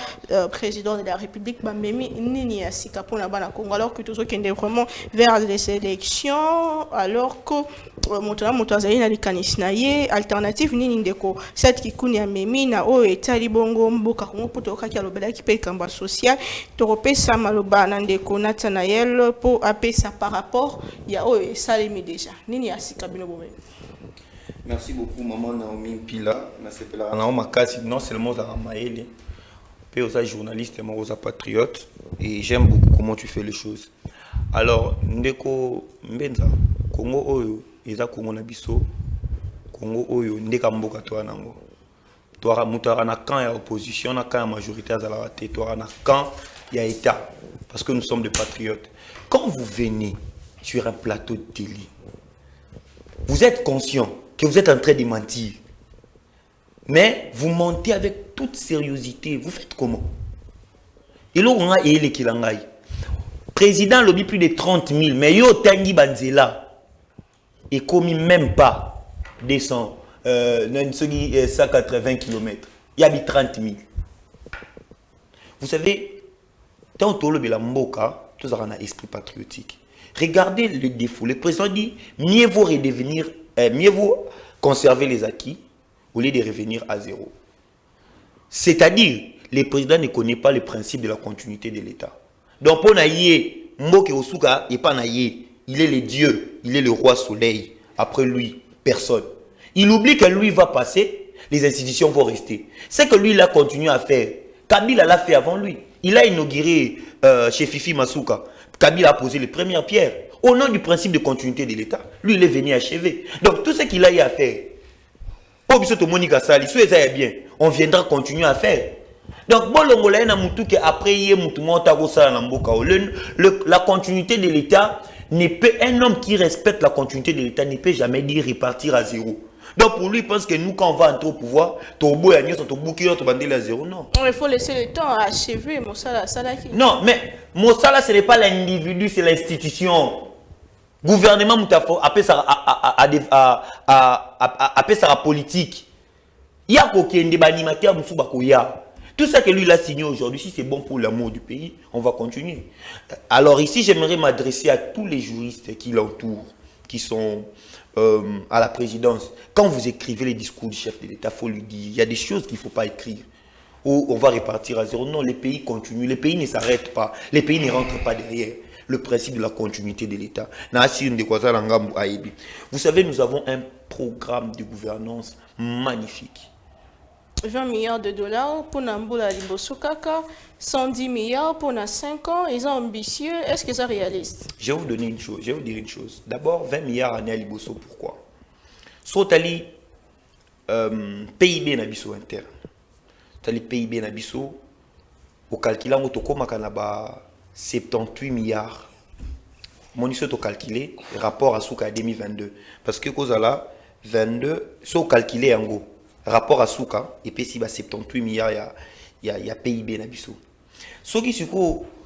président de la République ba memi nini ya sika pona bana Congo alors que tous qui vraiment vers les élections alors que moto azali na likanisi na ye alternative nini ndeko cette kikuni ya memi na o etali bongo mboka Congo poto kaki alobela ki pe kamba social toropesa maloba na ndeko Nathanaël pour apesa par rapport ya o salemi déjà nini ya sika bino bomé. Merci beaucoup maman Naomi Pila na sepela na makasi non seulement za maele pe aux journalistes et aux patriotes et j'aime beaucoup comment tu fais les choses. Alors ndeko mbenza Congo oyo eza Congo na biso Congo oyo ndeka mboka to nango to ara mutara na camp ya opposition na camp ya majorité azala te to ara na camp ya état parce que nous sommes des patriotes. Quand vous venez sur un plateau de télé, vous êtes conscient que vous êtes en train de mentir. Mais vous mentez avec toute sérieuxité. Vous faites comment? Et là, on a le président lobby plus de 30 000, mais yo Tanguy Banzela et commis même pas 180 km. Il y a 30 000. Vous savez, tant que le Mboka, tout un esprit patriotique. Regardez le défaut. Le président dit mieux vaut redevenir, mieux vaut conserver les acquis au lieu de revenir à zéro. C'est-à-dire, le président ne connaît pas le principe de la continuité de l'État. Donc, pour Naïe, Mboke Osuka, il est le Dieu, il est le roi soleil. Après lui, personne. Il oublie que lui va passer, les institutions vont rester. C'est que lui, il a continué à faire. Kabila l'a fait avant lui. Il a inauguré chez Fifi Masuka. Kabila a posé les premières pierres. Au nom du principe de continuité de l'État, lui, il est venu achever. Donc, tout ce qu'il a eu à faire, on viendra continuer à faire. Donc, la continuité de l'État, un homme qui respecte la continuité de l'État ne peut jamais dire repartir à zéro. Donc pour lui, il pense que nous, quand on va entrer au pouvoir, non. Il faut laisser le temps à achever Moussala. Non, mais Moussala, ce n'est pas l'individu, c'est l'institution. Gouvernement, appelle ça la politique. Il y a aucun débat animateur. Tout ça que lui a signé aujourd'hui, si c'est bon pour l'amour du pays, on va continuer. Alors ici, j'aimerais m'adresser à tous les juristes qui l'entourent, qui sont à la présidence. Quand vous écrivez les discours du chef de l'État, il faut lui dire, il y a des choses qu'il ne faut pas écrire. Ou on va repartir à zéro. Non, les pays continuent. Les pays ne s'arrêtent pas. Les pays ne rentrent pas derrière le principe de la continuité de l'État. Vous savez, nous avons un programme de gouvernance magnifique. 20 milliards de dollars pour Namboula Libosukaka, 110 milliards pour 5 ans, ils sont ambitieux, est-ce que c'est réaliste? Je vais vous donner une chose, je vais vous dire une chose. D'abord, 20 milliards années à Liboso, pourquoi? Sotali PIB Nabiso interne. Sotali PIB Nabiso, au calculant, au tokoma kanaba 78 milliards. Mon ici, au calculé, rapport à Souka 2022. Parce que cause là, 22, so calculé en gros. Rapport à Souka, et puis si 78 milliards, il y a PIB na biso. Ce qui est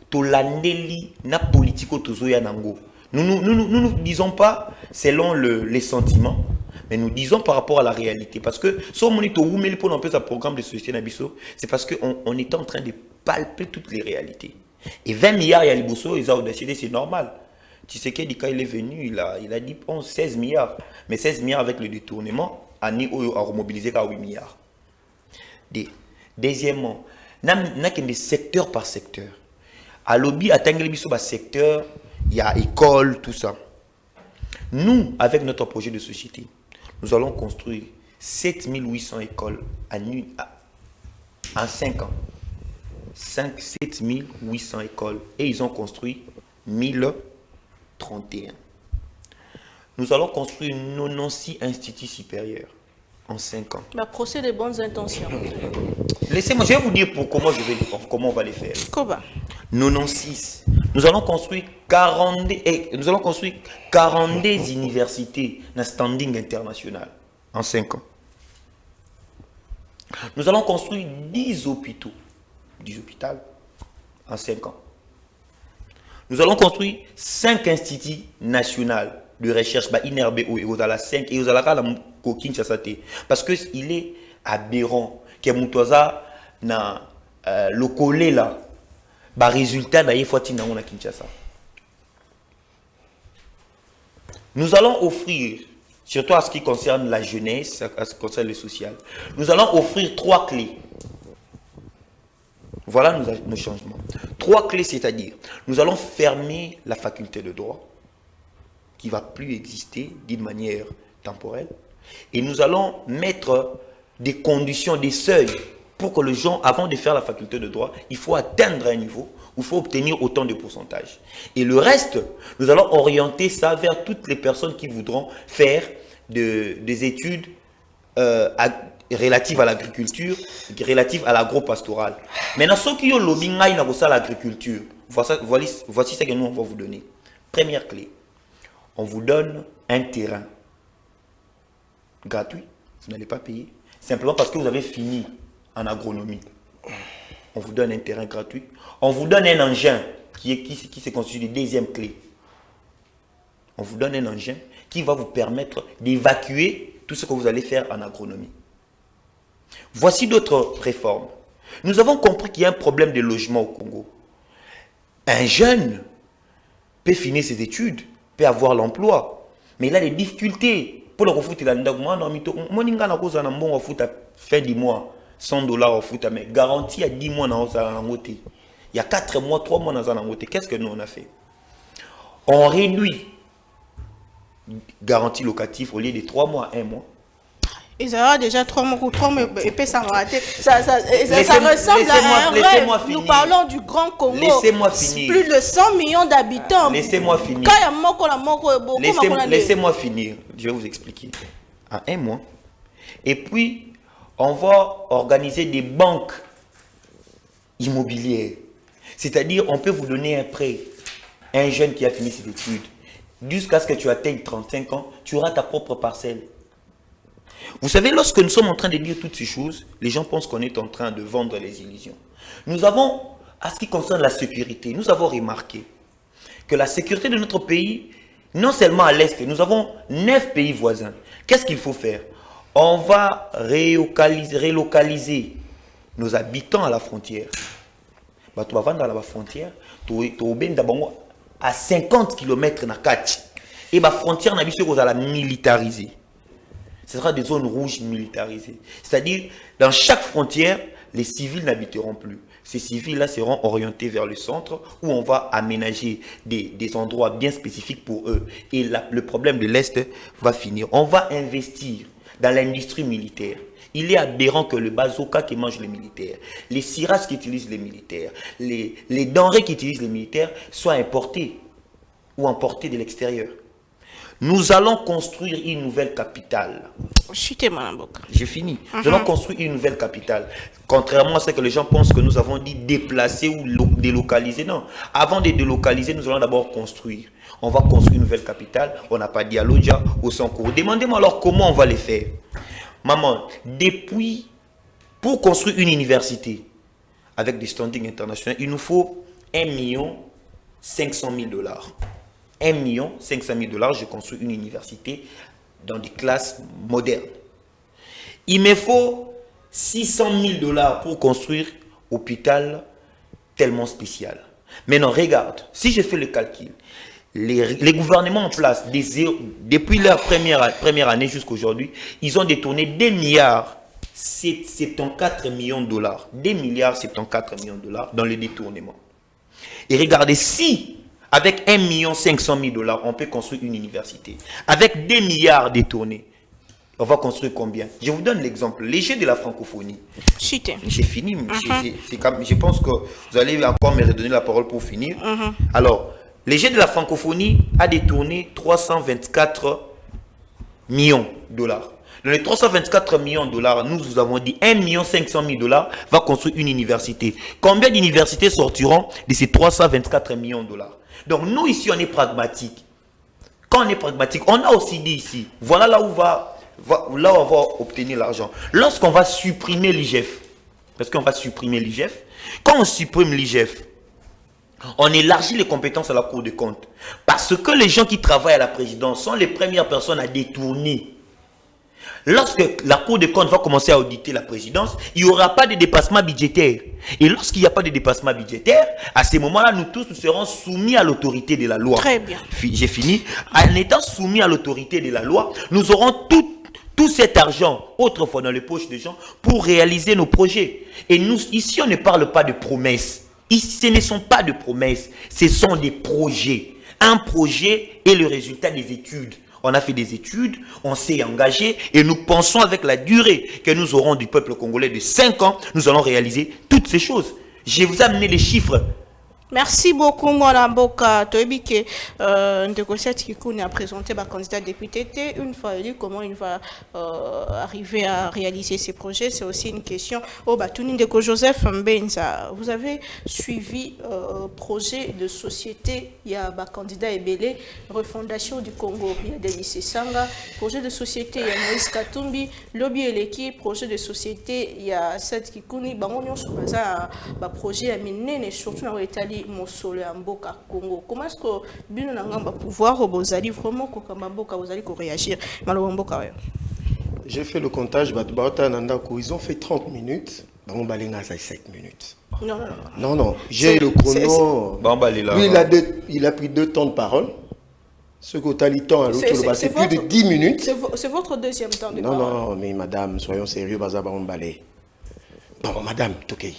to landeli na politico tozoya nango. Nous ne disons pas selon les sentiments, mais nous disons par rapport à la réalité. Parce que si on est au pour un peu un programme de société na biso, c'est parce qu'on est en train de palper toutes les réalités. Et 20 milliards, il y a les bossos, ils ont décidé, c'est normal. Tshisekedi, quand il est venu, il a dit 16 milliards. Mais 16 milliards avec le détournement, a remobilisé 8 milliards. Deuxièmement, il n'y a que des secteurs par secteur. À lobby, à Tangelbiso, secteur, il y a école, tout ça. Nous, avec notre projet de société, nous allons construire 7800 écoles en 5 ans. 7800 écoles. Et ils ont construit 1031. Nous allons construire 96 instituts supérieurs en 5 ans. Procès des bonnes intentions. Laissez-moi, je vais vous dire comment on va les faire. Comment? 96. Nous allons construire 42 universités dans standing international en 5 ans. Nous allons construire 10 hôpitaux, 10 hôpitaux en 5 ans. Nous allons construire 5 instituts nationaux de recherche, INRB, et vous allez 5 et vous allez la coquine chassate. Parce qu'il est aberrant que Moutouaza na le collé là. Résultat d'ailleurs Kinshasa. Nous allons offrir, surtout à ce qui concerne la jeunesse, à ce qui concerne le social, nous allons offrir 3 clés. Voilà nos changements. 3 clés, c'est-à-dire, nous allons fermer la faculté de droit, qui ne va plus exister d'une manière temporelle, et nous allons mettre des conditions, des seuils, pour que les gens, avant de faire la faculté de droit, il faut atteindre un niveau où il faut obtenir autant de pourcentage. Et le reste, nous allons orienter ça vers toutes les personnes qui voudront faire des études relatives à l'agriculture, relatives à l'agro-pastoral. Maintenant, ceux qui ont lobby à l'agriculture, voici ce que nous on va vous donner. Première clé, on vous donne un terrain gratuit, vous n'allez pas payer, simplement parce que vous avez fini en agronomie. On vous donne un terrain gratuit. On vous donne un engin qui se constitue de deuxième clé. On vous donne un engin qui va vous permettre d'évacuer tout ce que vous allez faire en agronomie. Voici d'autres réformes. Nous avons compris qu'il y a un problème de logement au Congo. Un jeune peut finir ses études, peut avoir l'emploi, mais il a des difficultés. Pour le refouter la fin du mois. $100 au foot, mais garantie à 10 mois dans la moitié. Il y a 4 mois, 3 mois dans la moitié. Qu'est-ce que nous on a fait? On réduit garantie locative au lieu de 3 mois, 1 mois. Ils auront déjà 3 mois ou 3 mois et puis ça raté. Ça ressemble à un rêve. Nous parlons du Grand Congo. Laissez-moi finir. Plus de 100 millions d'habitants. Laissez-moi finir. Laissez-moi finir. Je vais vous expliquer. En 1 mois. Et puis, on va organiser des banques immobilières. C'est-à-dire, on peut vous donner un prêt. Un jeune qui a fini ses études. Jusqu'à ce que tu atteignes 35 ans, tu auras ta propre parcelle. Vous savez, lorsque nous sommes en train de dire toutes ces choses, les gens pensent qu'on est en train de vendre les illusions. Nous avons, à ce qui concerne la sécurité, nous avons remarqué que la sécurité de notre pays, non seulement à l'Est, nous avons 9 pays voisins. Qu'est-ce qu'il faut faire? On va relocaliser nos habitants à la frontière. Tu vas vendre à la frontière, tu vas à 50 km na kati. Et la frontière n'a pas la militariser. Ce sera des zones rouges militarisées. C'est-à-dire, dans chaque frontière, les civils n'habiteront plus. Ces civils-là seront orientés vers le centre où on va aménager des endroits bien spécifiques pour eux. Et le problème de l'Est va finir. On va investir dans l'industrie militaire. Il est aberrant que le bazooka qui mange les militaires, les sirachs qui utilisent les militaires, les denrées qui utilisent les militaires soient importés ou emportés de l'extérieur. Nous allons construire une nouvelle capitale. J'ai fini. Nous allons construire une nouvelle capitale. Contrairement à ce que les gens pensent que nous avons dit déplacer ou délocaliser. Non. Avant de délocaliser, nous allons d'abord construire. On va construire une nouvelle capitale. On n'a pas dit à Lodja, au Sankourou. Demandez-moi alors comment on va les faire. Maman, pour construire une université avec des standings internationaux, il nous faut $1,500,000. $1,500,000, je construis une université dans des classes modernes. Il me faut $600,000 pour construire un hôpital tellement spécial. Maintenant, regarde, si je fais le calcul, les gouvernements en place, depuis leur première année jusqu'à aujourd'hui, ils ont détourné 2 milliards 74 millions de dollars. 2 milliards 74 millions de dollars dans les détournements. Et regardez, si avec 1 500 000 dollars, on peut construire une université, avec 2 milliards détournés, on va construire combien? Je vous donne l'exemple. Les Jeux de la francophonie. J'ai fini. Je pense que vous allez encore me redonner la parole pour finir. Alors, les Jeux de la francophonie a détourné 324 millions de dollars. Dans les 324 millions de dollars, nous avons dit 1 500 000 dollars va construire une université. Combien d'universités sortiront de ces 324 millions de dollars? Donc, nous, ici, on est pragmatique. Quand on est pragmatique, on a aussi dit ici, voilà là où on va obtenir l'argent. Lorsqu'on va supprimer l'IGF, parce qu'on va supprimer l'IGF, quand on supprime l'IGF, on élargit les compétences à la Cour des comptes. Parce que les gens qui travaillent à la présidence sont les premières personnes à détourner. Lorsque la Cour des comptes va commencer à auditer la présidence, il n'y aura pas de dépassement budgétaire. Et lorsqu'il n'y a pas de dépassement budgétaire, à ce moment-là, nous tous nous serons soumis à l'autorité de la loi. Très bien. J'ai fini. En étant soumis à l'autorité de la loi, nous aurons tout cet argent, autrefois dans les poches des gens, pour réaliser nos projets. Et nous, ici, on ne parle pas de promesses. Ici, ce ne sont pas de promesses, ce sont des projets. Un projet est le résultat des études. On a fait des études, on s'est engagé et nous pensons avec la durée que nous aurons du peuple congolais de 5 ans, nous allons réaliser toutes ces choses. Je vais vous amener les chiffres. Merci beaucoup, Mwana Mboka. Toebike, Ndekosset Kikouni a présenté ma candidat député. Une fois élu, comment il va arriver à réaliser ses projets? C'est aussi une question. Oh, bah, Ndeko Joseph Mbenza, vous avez suivi projet de société. Il y a un candidat Ebele, refondation du Congo. Il y a des lycées Sanga. Projet de société, il y a Moïse Katumbi. Lobby Eleki, projet de société, il y a Seth Kikouni. Bangonyon Soubaza, projet à Minene, surtout dans l'Italie. Mosolo ya mboka Congo. Comment est-ce que bino nangamba pouvoir obozali vraiment ko kamba mboka ozali ko réagir malo mboka yo? J'ai fait le comptage ils ont fait 30 minutes, bon balinga ça 7 minutes. Non, j'ai le chrono. Lui il a pris 2 temps de parole. Ce que Talitan à l'autre c'est plus de 10 minutes. C'est votre deuxième temps de parole. Non, mais madame, soyons sérieux, baza balé. Bon, madame Tokei.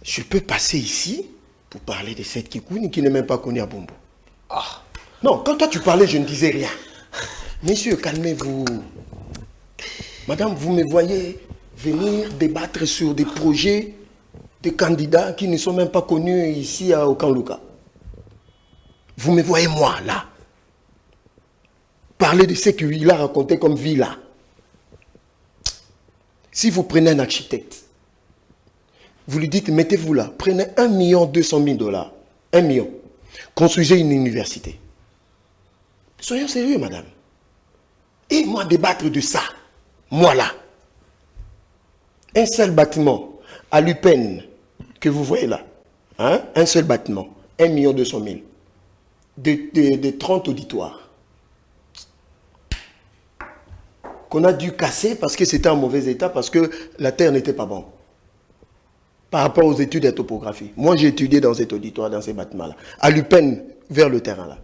Je peux passer ici pour parler de cette Kikouni qui n'est même pas connue à Bombo. Ah. Non, quand toi tu parlais, je ne disais rien. Messieurs, calmez-vous. Madame, vous me voyez venir débattre sur des projets de candidats qui ne sont même pas connus ici à Okanluka. Vous me voyez moi, là. Parler de ce qu'il a raconté comme vie, là. Si vous prenez un architecte, vous lui dites, mettez-vous là, prenez 1 200 000 dollars. 1 million. Construisez une université. Soyons sérieux, madame. Et moi, débattre de ça, moi là. Un seul bâtiment à l'UPEN que vous voyez là. Hein? Un seul bâtiment. 1 200 000. De 30 auditoires. Qu'on a dû casser parce que c'était en mauvais état, parce que la terre n'était pas bonne. Par rapport aux études de topographie. Moi, j'ai étudié dans cet auditoire, dans ces bâtiments-là. À l'UPEN, vers le terrain, là.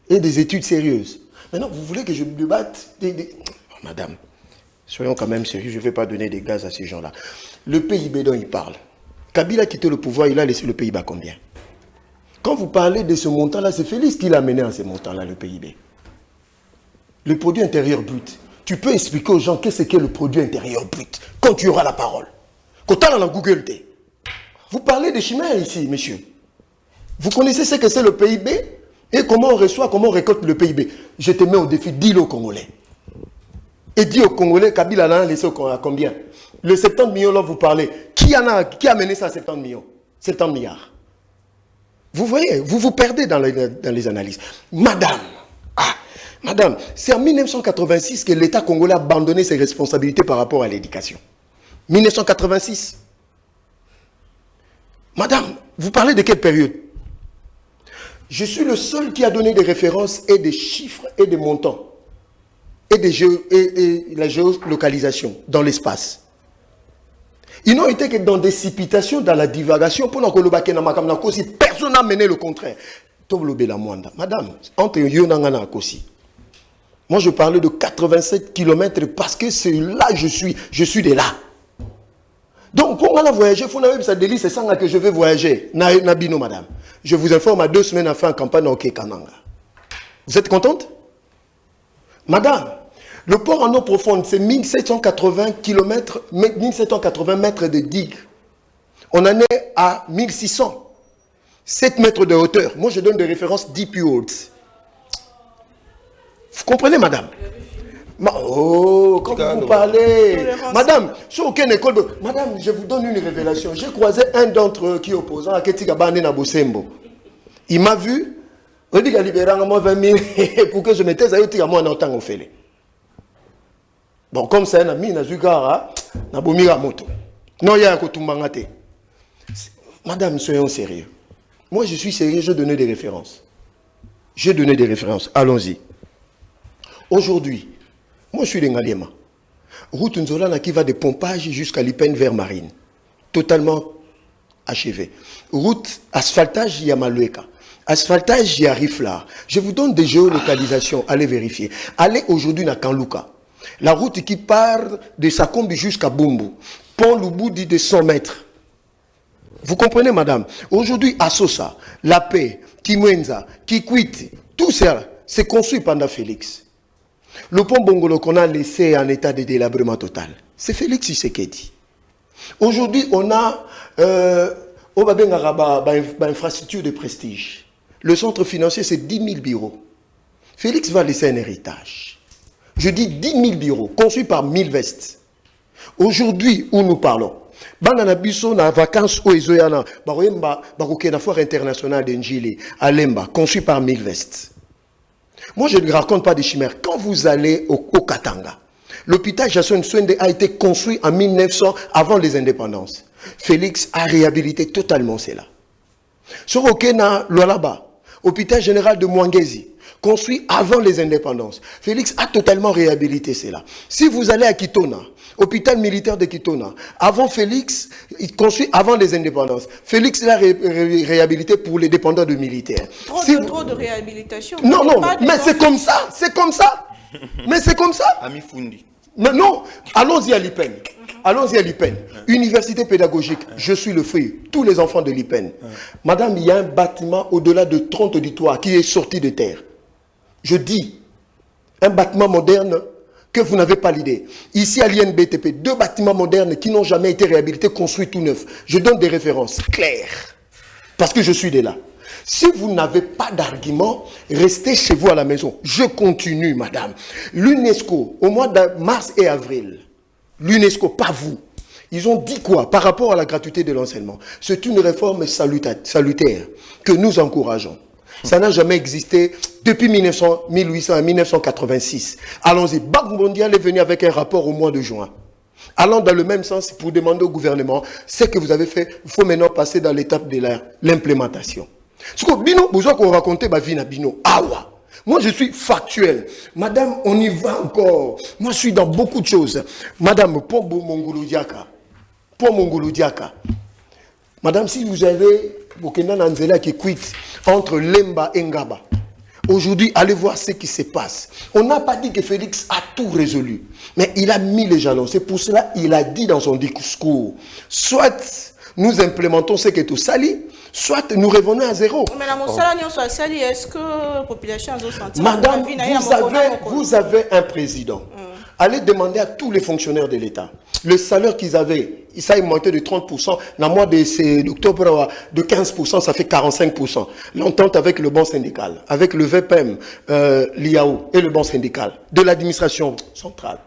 Et des études sérieuses. Maintenant, vous voulez que je me débatte Oh, madame, soyons quand même sérieux, je ne vais pas donner des gaz à ces gens-là. Le PIB dont il parle. Kabila a quitté le pouvoir, il a laissé le PIB à combien? Quand vous parlez de ce montant-là, c'est Félix qui l'a mené à ce montant-là, le PIB. Le produit intérieur brut. Tu peux expliquer aux gens qu'est-ce qu'est le produit intérieur brut quand tu auras la parole. Quand on a Google, vous parlez de chimères ici, monsieur. Vous connaissez ce que c'est le PIB et comment on reçoit, comment on récolte le PIB. Je te mets au défi, dis-le aux Congolais. Et dis aux Congolais, Kabila l'a laissé à combien? Le 70 millions, là, vous parlez. Qui a mené ça à 70 millions? 70 milliards. Vous voyez, vous vous perdez dans les analyses. Madame, c'est en 1986 que l'État congolais a abandonné ses responsabilités par rapport à l'éducation. 1986. Madame, vous parlez de quelle période? Je suis le seul qui a donné des références et des chiffres et des montants et la géolocalisation dans l'espace. Ils n'ont été que dans des cipitations, dans la divagation. Personne n'a mené le contraire. Madame, entre Yonangana et Kosi. Moi, je parlais de 87 km parce que c'est là je suis de là. Donc, quand on a voyagé, il faut que ça délice, c'est ça que je vais voyager. Nabino, madame. Je vous informe, à 2 semaines à faire une campagne au Kananga. Vous êtes contente? Madame, le port en eau profonde, c'est 1780 km, 1780 mètres de digue. On en est à 1600. 7 mètres de hauteur. Moi, je donne des références deep words. Vous comprenez, madame? Oh, quand vous parlez, madame, sur aucune école, madame, je vous donne une révélation. J'ai croisé un d'entre eux qui est opposant à Ketigabane na Bosembo. Il m'a vu, il dit qu'il a libéré 20 000 pour que je me taise, il a moi en temps au fait. Bon, comme c'est un ami, il a vu na bomira moto. Non, il y a un kotumbangate. Madame, soyons sérieux. Moi, je suis sérieux, je donne des références. J'ai donné des références. Allons-y. Aujourd'hui, moi, je suis de Ngaliema. Route Nzolana qui va de Pompage jusqu'à Lipen vers Marine. Totalement achevé. Route asphaltage, il y a Malueka. Asphaltage, il y a Riflar. Je vous donne des géolocalisations. Allez vérifier. Allez aujourd'hui à Kanluka. La route qui part de Sakombi jusqu'à Bumbu. Pont Lubu dit de 100 mètres. Vous comprenez, madame? Aujourd'hui, à Sosa, La Paix, Kimwenza, Kikwiti, tout ça, c'est construit pendant Félix. Le pont Bongolo qu'on a laissé en état de délabrement total, c'est Félix Tshisekedi. Aujourd'hui, on a infrastructure de prestige. Le centre financier, c'est 10 000 bureaux. Félix va laisser un héritage. Je dis 10 000 bureaux, construits par 1000 vestes. Aujourd'hui, où nous parlons, Banana Bisso na vacances au Ezoyana, na foire internationale d'Enjili, à Lemba, construit par 1000 vestes. Moi, je ne raconte pas des chimères. Quand vous allez au Katanga, l'hôpital Jason Swende a été construit en 1900, avant les indépendances. Félix a réhabilité totalement cela. Sur Okena, Lualaba, hôpital général de Mwangezi, construit avant les indépendances. Félix a totalement réhabilité cela. Si vous allez à Kitona, hôpital militaire de Kitona, avant Félix, il construit avant les indépendances. Félix l'a réhabilité pour les dépendants de militaires. Trop de réhabilitation. Non, mais c'est comme ça, mais c'est comme ça. Ami Fundi. Mais non, allons-y à l'IPEN. Allons-y à l'IPEN. Université pédagogique, je suis le fruit. Tous les enfants de l'IPEN. Madame, il y a un bâtiment au-delà de 30 auditoires qui est sorti de terre. Je dis, un bâtiment moderne que vous n'avez pas l'idée. Ici à l'INBTP, 2 bâtiments modernes qui n'ont jamais été réhabilités, construits tout neufs. Je donne des références claires. Parce que je suis de là. Si vous n'avez pas d'argument, restez chez vous à la maison. Je continue, madame. L'UNESCO, au mois de mars et avril, l'UNESCO, pas vous, ils ont dit quoi par rapport à la gratuité de l'enseignement? C'est une réforme salutaire que nous encourageons. Ça n'a jamais existé depuis 1800 à 1986. Allons-y. Banque mondiale est venue avec un rapport au mois de juin. Allons dans le même sens pour demander au gouvernement ce que vous avez fait. Il faut maintenant passer dans l'étape de l'implémentation. Ce que Bino, vous avez raconté ma vie à Bino. Awa. Moi, je suis factuel. Madame, on y va encore. Moi, je suis dans beaucoup de choses. Madame, pour Mongolo Diaka. Madame, si vous avez Bokenda Nanzela qui quitte entre Lemba et Ngaba, aujourd'hui, allez voir ce qui se passe. On n'a pas dit que Félix a tout résolu, mais il a mis les jalons. C'est pour cela qu'il a dit dans son discours, soit nous implémentons ce qui est au sali, soit nous revenons à zéro. Mais la Monsala soit sali, est-ce que la population a senti? Madame, vous avez un président. Allez demander à tous les fonctionnaires de l'État. Le salaire qu'ils avaient, ça a monté de 30%. Dans le mois d'octobre, de 15%, ça fait 45%. L'entente avec le banc syndical, avec le VPM, l'IAO et le banc syndical de l'administration centrale.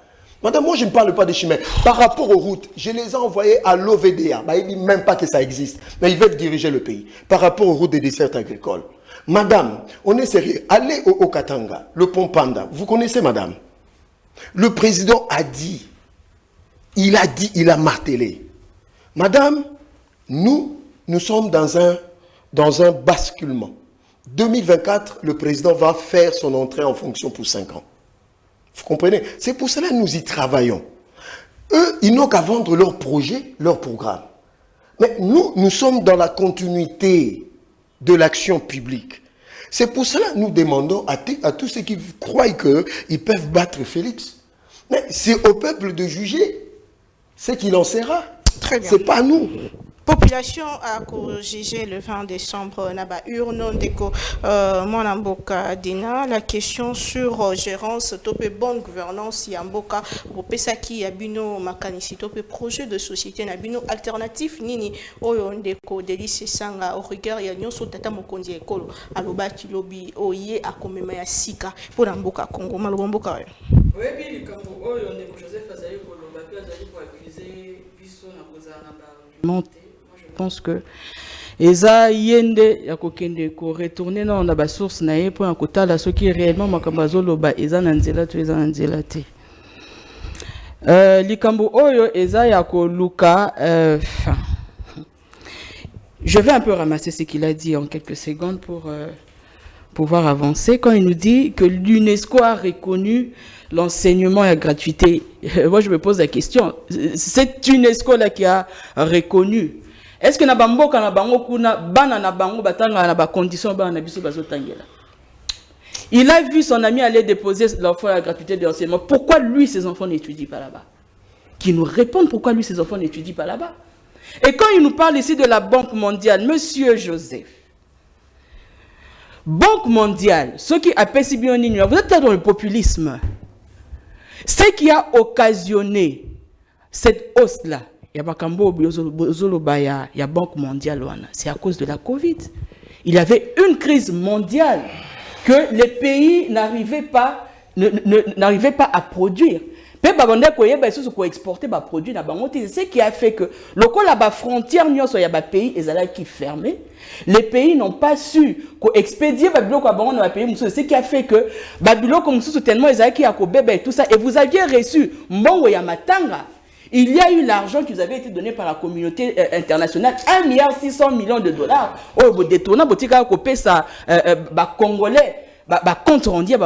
Madame, moi je ne parle pas de chimères. Par rapport aux routes, je les ai envoyés à l'OVDA. Ils ne disent même pas que ça existe. Mais ils veulent diriger le pays. Par rapport aux routes des dessertes agricoles. Madame, on est sérieux. Allez au Katanga, le pont Panda. Vous connaissez, madame? Le président a dit, il a martelé. Madame, nous sommes dans un basculement. 2024, le président va faire son entrée en fonction pour 5 ans. Vous comprenez? C'est pour cela que nous y travaillons. eux, ils n'ont qu'à vendre leur projet, leur programme. Mais nous sommes dans la continuité de l'action publique. C'est pour cela que nous demandons à tous ceux qui croient qu'ils peuvent battre Félix. Mais c'est au peuple de juger ce qu'il en sera. Très bien. C'est pas à nous. Population a jugé le 20 décembre naba urne ndeko mwana mboka dina la question sur gérance topé bonne gouvernance ya mboka opesaki ya bino makanisi topé projet de société na bino alternatif nini oyo ndeko Delice Sanga au regard ya nyonso tata mokonzi ekolo alobaki lobi oye akomema ya sika pona mboka Congo maloba mboka oyo oyebi likambo oyo ndeko Joseph azali koloba pe azali ko accuser biso na kozana ba je pense que eza yende ya kokende ko retourner na ba source na ye pour kotala ce qui réellement makambo azoloba eza na nzela to eza na nzela te likambo oyo eza ya koluka je vais un peu ramasser ce qu'il a dit en quelques secondes pour pouvoir avancer quand il nous dit que l'UNESCO a reconnu l'enseignement et la gratuité. Moi je me pose la question, c'est UNESCO là qui a reconnu. Est-ce que na bamboka na bango kuna bana na bango batanga na ba conditions bana na biso bazotangela? Il a vu son ami aller déposer l'enfant à la gratuité de l'enseignement. Pourquoi lui ses enfants n'étudient pas là-bas? Qui nous répondent pourquoi lui ses enfants n'étudient pas là-bas. Et quand il nous parle ici de la Banque mondiale, Monsieur Joseph, Banque mondiale, ce qui appelle si bien vous êtes là dans le populisme. Ce qui a occasionné cette hausse-là, il y a Banque mondiale, c'est à cause de la Covid. Il y avait une crise mondiale que les pays n'arrivaient pas à produire. C'est ce qui a fait que la frontière pays qui fermé. Les pays n'ont pas su expédier pays. Ce qui a fait que tellement et tout ça. Et vous aviez reçu il y a eu l'argent qui vous avait été donné par la communauté internationale, 1,6 milliard de dollars. Oh, vous détournez, vous avez coupé ça, Congolais, compte rendu,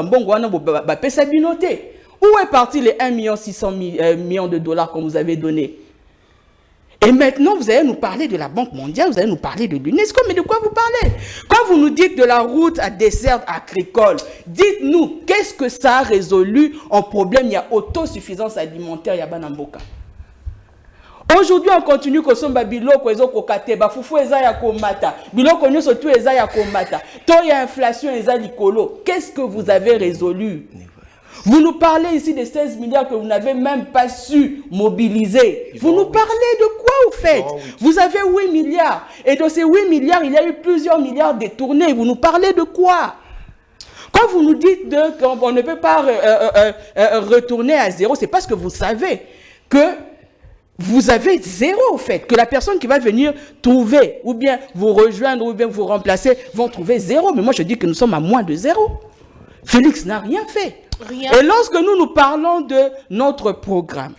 pesa binoté. Où est parti les 1,6 milliard de dollars qu'on vous avait donné? Et maintenant, vous allez nous parler de la Banque mondiale, vous allez nous parler de l'UNESCO, mais de quoi vous parlez? Quand vous nous dites de la route à dessert agricole, dites-nous, qu'est-ce que ça a résolu en problème? Il y a autosuffisance alimentaire, il y a Banamboka. Aujourd'hui, on continue que son biloko ezo kokate, ba fufu eza ya komata, biloko nyoso tu eza ya komata. To ya inflation eza likolo. Qu'est-ce que vous avez résolu? Vous nous parlez ici de 16 milliards que vous n'avez même pas su mobiliser. Vous nous parlez de quoi vous faites? Vous avez 8 milliards. Et dans ces 8 milliards, il y a eu plusieurs milliards détournés. Vous nous parlez de quoi? Quand vous nous dites qu'on ne peut pas retourner à zéro, c'est parce que vous savez que vous avez zéro au fait, que la personne qui va venir trouver, ou bien vous rejoindre, ou bien vous remplacer, vont trouver zéro. Mais moi je dis que nous sommes à moins de zéro. Félix n'a rien fait. Rien. Et lorsque nous parlons de notre programme,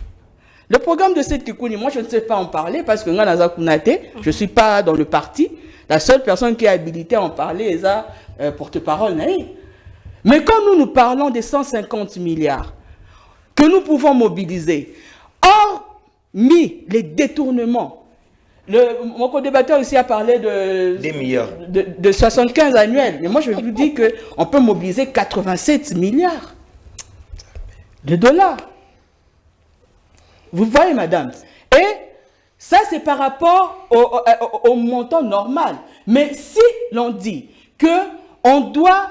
le programme de cette Kikouni, moi je ne sais pas en parler parce que je ne suis pas dans le parti. La seule personne qui est habilitée à en parler est la porte-parole. Mais quand nous parlons des 150 milliards que nous pouvons mobiliser, hormis les détournements, mon co-débatteur ici a parlé de 75 annuels. Mais moi, je vous dis qu'on peut mobiliser 87 milliards de dollars. Vous voyez, madame? Et ça, c'est par rapport au montant normal. Mais si l'on dit qu'on doit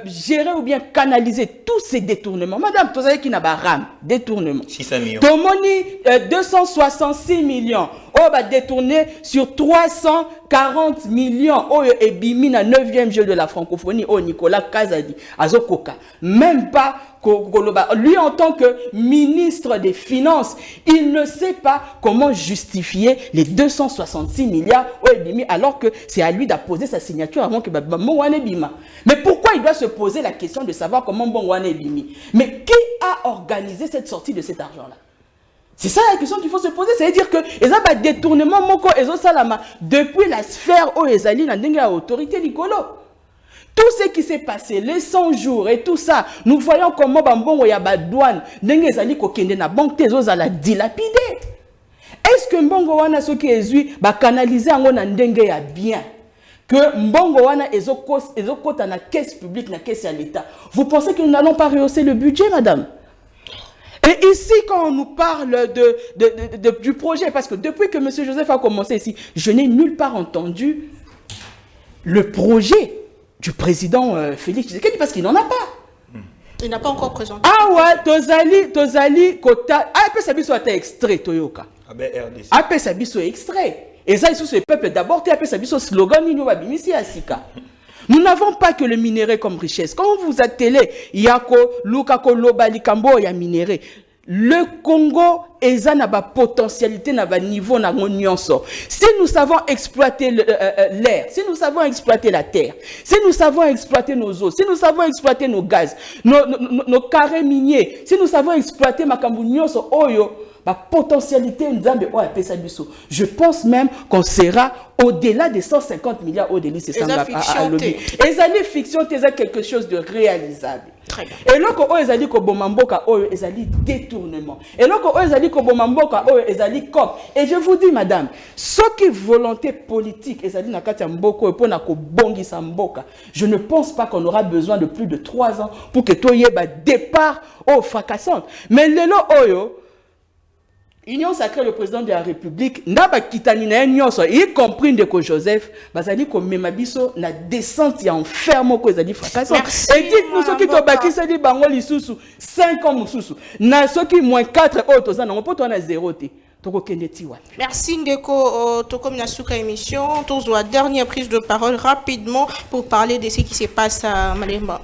gérer ou bien canaliser tous ces détournements. Madame, vous savez qui n'a pas RAM, détournement. 600 millions. Tomoni, 266 millions. On va détourner sur 340 millions. Oh, et Bimi, na 9e jeu de la francophonie. Oh, Nicolas Kazadi, Azokoka. Même pas lui, en tant que ministre des Finances, il ne sait pas comment justifier les 266 milliards alors que c'est à lui d'apposer sa signature avant que Mbongwane Bima. Mais pourquoi il doit se poser la question de savoir comment Mbongwane Bimi? Mais qui a organisé cette sortie de cet argent-là? C'est ça la question qu'il faut se poser. C'est-à-dire que les détournements depuis la sphère où ils allaient dans l'autorité Nicolo. Tout ce qui s'est passé, les 100 jours et tout ça, nous voyons comment Bambongo ya ba douane, ndenge ezali kokende na banque tezo za la dilapider. Est-ce que Mbongo wana soki ezui ba canaliser yango na ndenge ya bien? Que Mbongo wana ezokota na caisse publique, na caisse à l'État. Vous pensez que nous n'allons pas rehausser le budget, madame? Et ici, quand on nous parle du projet, parce que depuis que M. Joseph a commencé ici, je n'ai nulle part entendu le projet du président Félix Tshisekedi, parce qu'il n'en a pas. Il n'a pas encore présenté. Ah ouais, Tozali, Kota, Ape Sabiso a extrait, Toyoka. Ape Sabiso extrait. Et ça, ils sont le peuple d'abord, Ape Sabiso slogan, nous n'avons pas que le minerai comme richesse. Quand vous attelez, Yako, Lukako, Loba, Likambo, il y a minerai. Le Congo est à ba potentialité, na ba niveau, na nyonso. Si nous savons exploiter l'air, si nous savons exploiter la terre, si nous savons exploiter nos eaux, si nous savons exploiter nos gaz, nos carrés miniers, si nous savons exploiter makambu nyonso, oyo, ba potentialité, je pense même qu'on sera au-delà des 150 milliards au-delà de ça à lobby. Et ça est fiction, c'est quelque chose de réalisable. Et là, quand ils allaient Bomamboka, ils allaient détournement. Et là, quand ils allaient Bomamboka, ils allaient cop. Et je vous dis, madame, ce qui est volonté politique, ils allaient Nakati Mboko et Ponako Bongi Samboka, je ne pense pas qu'on aura besoin de plus de 3 ans pour que toi y ait un départ fracassant. Mais le Oyo, Union sacrée, le président de la République, n'aba kitanina nyonso, y compris de Joseph, bazali ko memabiso na descente ya enfermo ko ezali fracassant. Et dites-nous ce qui to bakisa di bango lisusu 5 ans mususu. Na soki moins 4 autres ça na poto na 0 te. Merci Ndeko Tokom Nasuka émission. Tous la dernière prise de parole rapidement pour parler de ce qui se passe à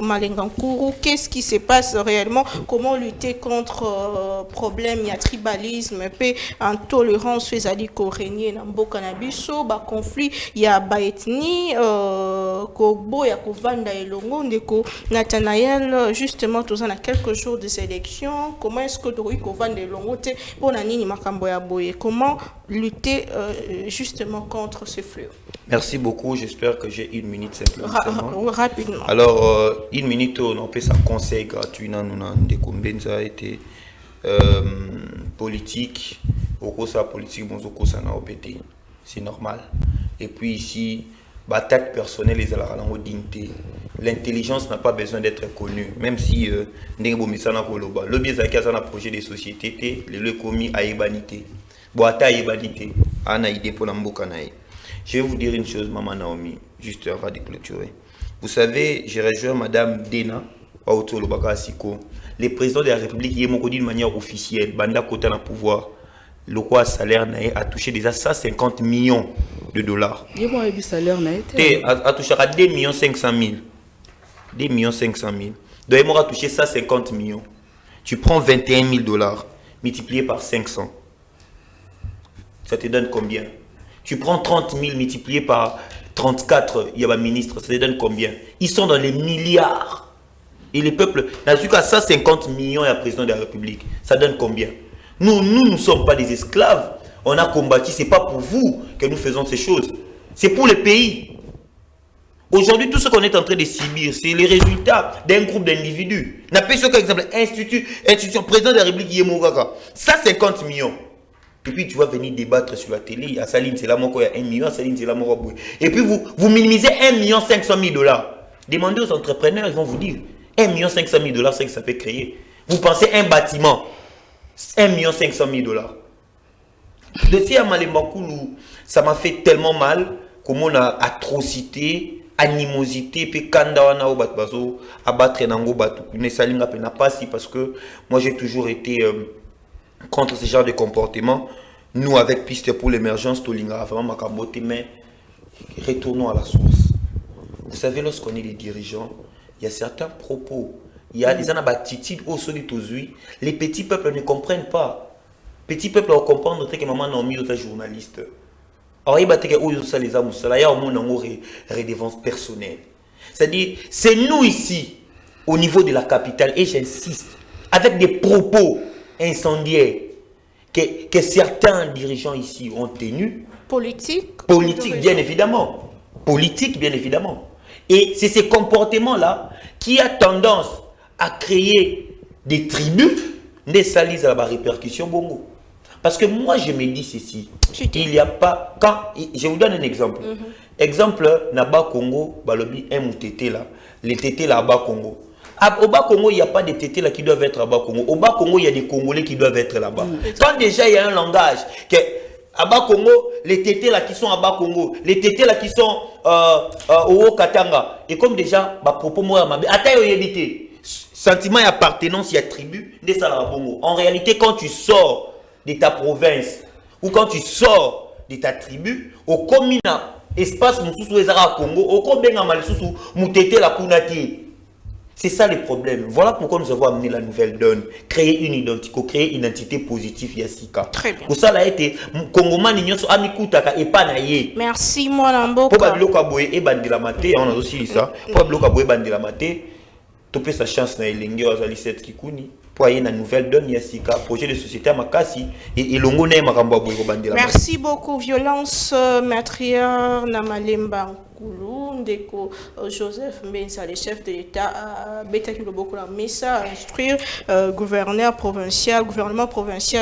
Malengankuru. Qu'est-ce qui se passe réellement? Comment lutter contre problème? Il y a tribalisme, paix, intolérance, faisali ko régner dans Mboka na biso, ba conflit, il y a ba ethnie, ko boya ko vanda elongo Ndeko Nathanaël. Justement, tous en a quelques jours des élections. Comment est-ce que Dori ko vanda elongo te pour na nini makambo ya et comment lutter justement contre ce fléau? Merci beaucoup. J'espère que j'ai 1 minute simplement. Rapidement. Alors, 1 minute, on peut ça conseil gratuit. Nous avons des combien ça a été politique. Au ça politique, bon, ça n'a pas été. C'est normal. Et puis ici, bataille personnelle, les alarmes dignité. L'intelligence n'a pas besoin d'être connue, même si le biais de un projet de société, le commis à ébanité. Je vais vous dire une chose, Maman Naomi, juste avant de clôturer. Vous savez, j'ai rejoint Madame Dena, le président de la République, il est d'une manière officielle, Banda Kota na pouvoir. Le quoi salaire a touché déjà 150 millions de dollars. Il a touché à 2 500 000. 2 500 000. Donc, il m'a touché 150 millions. Tu prends 21 000 dollars multiplié par 500. Ça te donne combien? Tu prends 30 000 multiplié par 34, il y a un ministre, ça te donne combien? Ils sont dans les milliards. Et les peuples, n'a qu'à 150 millions et à président de la République. Ça donne combien? Nous ne sommes pas des esclaves. On a combattu, ce n'est pas pour vous que nous faisons ces choses. C'est pour le pays. Aujourd'hui, tout ce qu'on est en train de subir, c'est les résultats d'un groupe d'individus. N'a pas par exemple, institution, président de la République, Yemogaka, 150 millions. Et puis tu vas venir débattre sur la télé, à Saline, c'est là, il y a 1 million, à Saline, c'est là, et puis vous minimisez 1 500 000 dollars. Demandez aux entrepreneurs, ils vont vous dire, 1 500 000 dollars, c'est ce que ça peut créer. Vous pensez un bâtiment, 1 500 000 dollars. De ce à Malembakoulou, ça m'a fait tellement mal, comme on a atrocité, animosité, puis kandawana au batbazo, abattre nango batu. Ne salinga pena pas si parce que moi j'ai toujours été contre ce genre de comportement. Nous avec Piste pour l'émergence, Tolinga vraiment makabote, mais retournons à la source. Vous savez, lorsqu'on est des dirigeants, il y a certains propos, il y a des anabatitudes au solitozui. Les petits peuples ne comprennent pas. Petits peuples vont comprendre que maman n'a mis autant journaliste. Alors, il y a une redevance personnelle. C'est-à-dire, c'est nous ici, au niveau de la capitale, et j'insiste, avec des propos incendiaires que certains dirigeants ici ont tenus. Politique, bien évidemment. Politique, bien évidemment. Et c'est ces comportements-là qui a tendance à créer des tribus, des salis à la répercussion bongo. Parce que moi, je me dis ceci. Il n'y a pas... Je vous donne un exemple. Exemple, Naba Congo, Balobi, un moutété là. Les tétés là, Bas Congo. Au Bas Congo, il n'y a pas de tétés là qui doivent être à Bas Congo. Au Bas Congo, il y a des Congolais qui doivent être là-bas. Quand déjà il y a un langage que à Bas Congo, les tétés là qui sont à Bas Congo, les tétés là qui sont au Haut-Katanga, et comme déjà, bah propos moi, sentiment d'appartenance, il y a tribu, des Salabongo. En réalité, quand tu sors de ta province ou quand tu sors de ta tribu, au commune espace Moussou Ezara Congo, au combien Malsoussou Moutete la Kunati. C'est ça le problème. Voilà pourquoi nous avons amené la nouvelle donne. Créer une identité positive Yassika. Très bien. Pour ça, là, été Congoman Nyoso Amikutaka et Panaye. Merci, moi, Lamboka. Pour Babiloka Boye et Bandilamate, on a aussi ça. Pour Babiloka Boye Bandilamate, tu peux sa chance na Elengi Ozali 7 Kikuni. Pour aller dans la nouvelle donne Yassika, projet de société à Makasi et Longone Makamba Boye Bandilamate. Merci beaucoup. Violence meurtrière Namalemba. Ndeko Joseph Mbenza, le chef de l'État, Betaki Loboko Messa, instruire gouvernement provincial,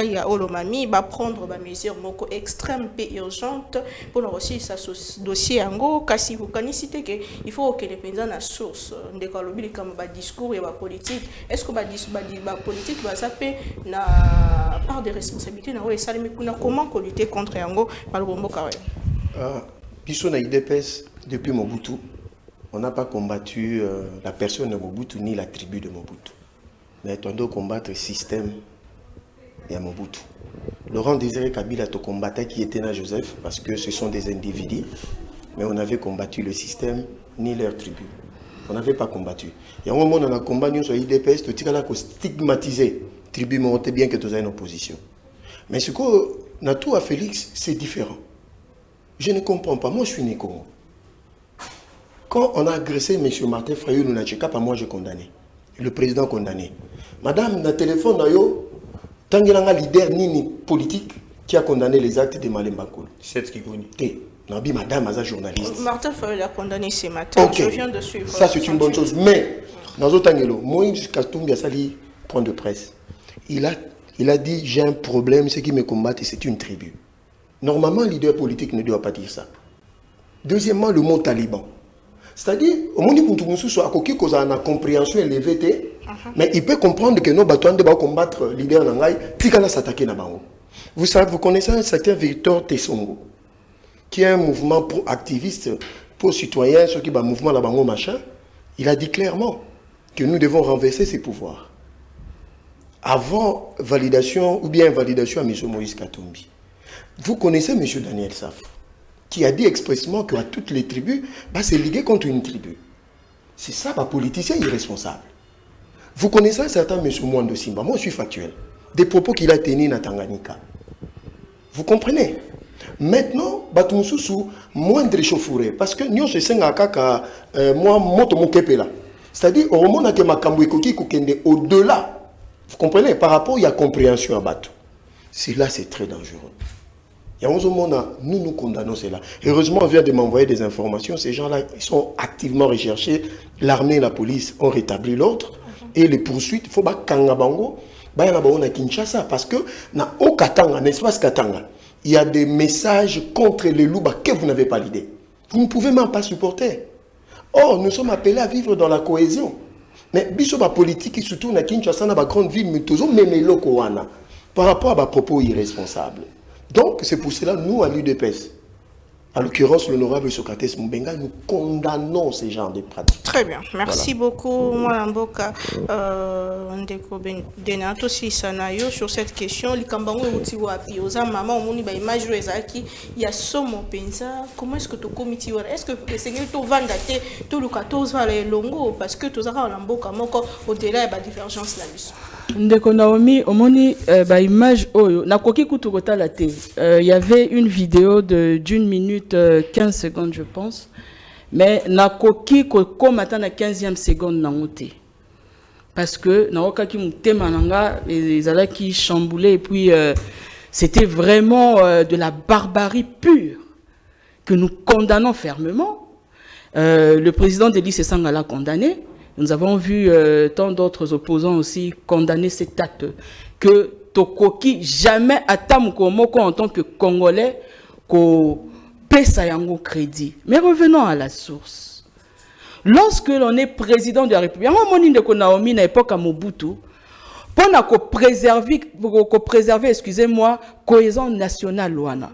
il y a Olomami, va prendre des mesures extrêmes et urgentes pour aussi ce dossier Ango. Kasi vous connaissez qu'il faut que les paysans à source de Kalobi comme discours et politique. Est-ce que la politique va s'appeler na part de responsabilité na ouais salimi kuna comment lutter contre Ango par le bombo carré. Puisqu'on a IDPS depuis Mobutu, on n'a pas combattu la personne de Mobutu ni la tribu de Mobutu. Mais on doit combattre le système de Mobutu. Laurent Désiré Kabila a combattu qui était là Joseph parce que ce sont des individus. Mais on avait combattu le système ni leur tribu. On n'avait pas combattu. Il y a un moment où on a combattu sur l'IDPS, tout le monde a stigmatisé la tribu montait bien que tu aies une opposition. Mais ce qu'on a tout à Félix, c'est différent. Je ne comprends pas. Moi, je suis né Congo. Quand on a agressé M. Martin Fayou Nounacheka, moi, j'ai condamné. Le président condamné. Madame, dans le téléphone, tant qu'il y a un leader ni politique qui a condamné les actes de Malemba Koulou. C'est ce qui connaît. Nabi, madame, elle est journaliste. Martin Fayou l'a condamné ce matin. Okay. Je viens de suivre. Ça, c'est une bonne chose. Mais, dans le Tangelo, Moïse Kastoumbi a sali point de presse. Il a dit, j'ai un problème, ceux qui me combattent, c'est une tribu. Normalement, un leader politique ne doit pas dire ça. Deuxièmement, le mot taliban. C'est-à-dire, au moment où nous sommes à une compréhension élevée, mais il peut comprendre que nos bâtons doivent combattre le leader Nangaï, Tikana s'attaquer na bango. Vous savez, vous connaissez un certain Victor Tessongo, qui est un mouvement pro-activiste, pro-citoyen, ce qui est un mouvement la bango machin. Il a dit clairement que nous devons renverser ses pouvoirs. Avant validation ou bien invalidation à M. Moïse Katumbi. Vous connaissez M. Daniel Saf, qui a dit expressément qu'à toutes les tribus, c'est ligué contre une tribu. C'est ça, politicien irresponsable. Vous connaissez un certain M. Mwando Simba, moi je suis factuel, des propos qu'il a tenus à Tanganyika. Vous comprenez? Maintenant, sous moindre échauffourée, parce que nous sommes moi, moto mokepela. C'est-à-dire, au moment où au-delà, vous comprenez, par rapport, il y a compréhension à Batou. Là, c'est très dangereux. Il y a un moment, nous condamnons cela. Heureusement, on vient de m'envoyer des informations. Ces gens-là, ils sont activement recherchés. L'armée et la police ont rétabli l'ordre. Et les poursuites, il faut que Kangabango, à Kinshasa. Parce que, dans au Katanga, l'espace Katanga, il y a des messages contre les loups que vous n'avez pas l'idée. Vous ne pouvez même pas supporter. Or, nous sommes appelés à vivre dans la cohésion. Mais, biso politique, surtout dans Kinshasa, dans la grande ville, mais toujours même par rapport à propos irresponsables. Donc, c'est pour cela, nous, à l'UDPS, à l'occurrence, l'honorable Socrates Mbenga, nous condamnons ces genres de pratiques. Très bien. Merci beaucoup, Mwalamboka Ndeko Denato Sanayo, sur cette question. Likambango Utiwapi, Oza Maman, Omoni, image il y a Somo Penza. Comment est-ce que tu committee? Est-ce que le Seigneur te vend daté tout le 14 va les longo? Parce que tu as Mwalamboka Moko, au-delà de la divergence là-dessus. Ndeko Naomi, omoni image oyo nakoki kutukota la té. Il y avait une vidéo de d'une minute 15 secondes je pense. Mais nakoki comme attend la 15e seconde nangote. Parce que naoka ki mutema nanga les ala qui chamboulaient et puis c'était vraiment de la barbarie pure que nous condamnons fermement. Le président Delis Sesanga l'a condamné. Nous avons vu tant d'autres opposants aussi condamner cet acte que Tokoki jamais atteint Moko en tant que Congolais qu'on paie sa yango crédit. Mais revenons à la source. Lorsque l'on est président de la République, on a Naomi à l'époque à Mobutu, pour préserver, excusez-moi, cohésion nationale Luana.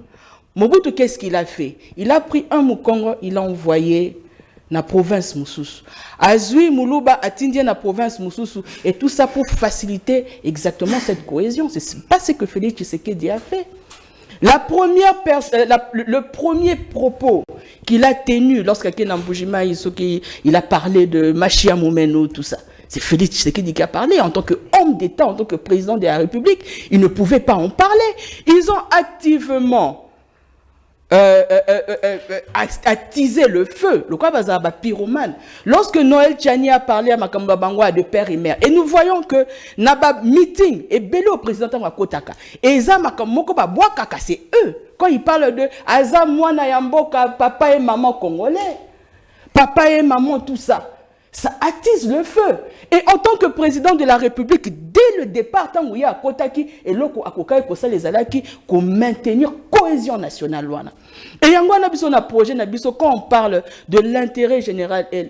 Mobutu, qu'est-ce qu'il a fait? Il a pris un Mukongo, il l'a envoyé dans la province Moussoussou. Azui Moulouba a tindié dans la province Moussoussou. Et tout ça pour faciliter exactement cette cohésion. C'est pas ce que Félix Tshisekedi a fait. Le premier propos qu'il a tenu lorsqu'il a parlé de Machia Moumeno, tout ça. C'est Félix Tshisekedi qui a parlé en tant qu'homme d'État, en tant que président de la République. Il ne pouvait pas en parler. Ils ont activement attiser le feu. Le quoi bazaba pyromane. Lorsque Noël Tchani a parlé à Makamba Bangwa de père et mère, et nous voyons que Naba meeting et belé au président Makotaka. Et ça Makamoko ba boakaka, c'est eux. Quand ils parlent de Aza Mwana Yamboka, papa et maman congolais, papa et maman tout ça. Ça attise le feu. Et en tant que président de la République, dès le départ, tant qu'il y a Kotaki et l'oko akokai kosa les alaki, qu'on maintenir cohésion nationale. Et yangwana biso na projet na biso quand on parle de l'intérêt général et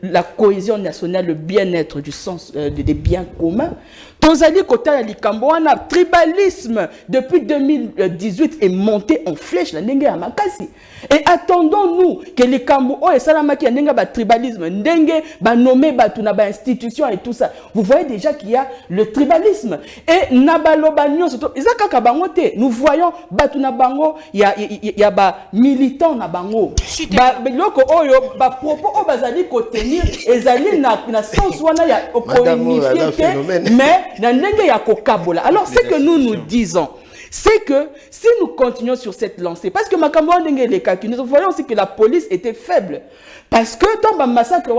la cohésion nationale, le bien-être du sens des biens communs. Tozali kota likamboana tribalisme depuis 2018 est monté en flèche la ndenge ya makasi. Et attendons-nous que les Kambo et Salamaki n'enga ba tribalisme, ndenge ba nommé ba tuna ba institution et tout ça. Vous voyez déjà qu'il y a le tribalisme et nabalobanyo surtout izaka kabangote. Nous voyons ba tuna bango il y a ba militants na bango. Ba loko oyo ba propos o bazali ko tenir ezali na sens wana ya kounifier mais na ndenge ya kokabola. Alors c'est que nous disons c'est que si nous continuons sur cette lancée, parce que nous voyons aussi que la police était faible. Parce que dans le massacre,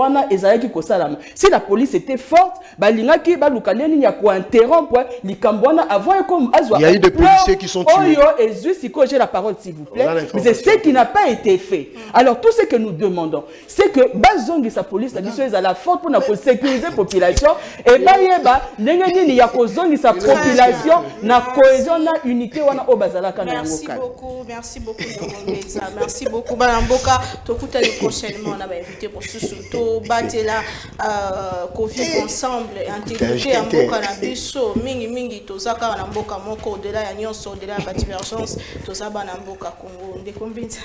si la police était forte, il y a eu des policiers qui sont tués. J'ai la parole, s'il vous plaît. Mais c'est ce qui n'a pas été fait. Alors, tout ce que nous demandons, c'est que sa police, la mission est à la forte pour sécuriser la population. Et il y a sa population, la cohésion, la unité. Merci beaucoup, merci beaucoup. Merci beaucoup. Balamboka, tokuta les prochainement on a invité pour surtout batela Covid ensemble intégrité à mboka na biso mingi tozaka na mboka moko au-delà ya nyonso au-delà ya divergence tozaba na mboka Congo ndekombinza.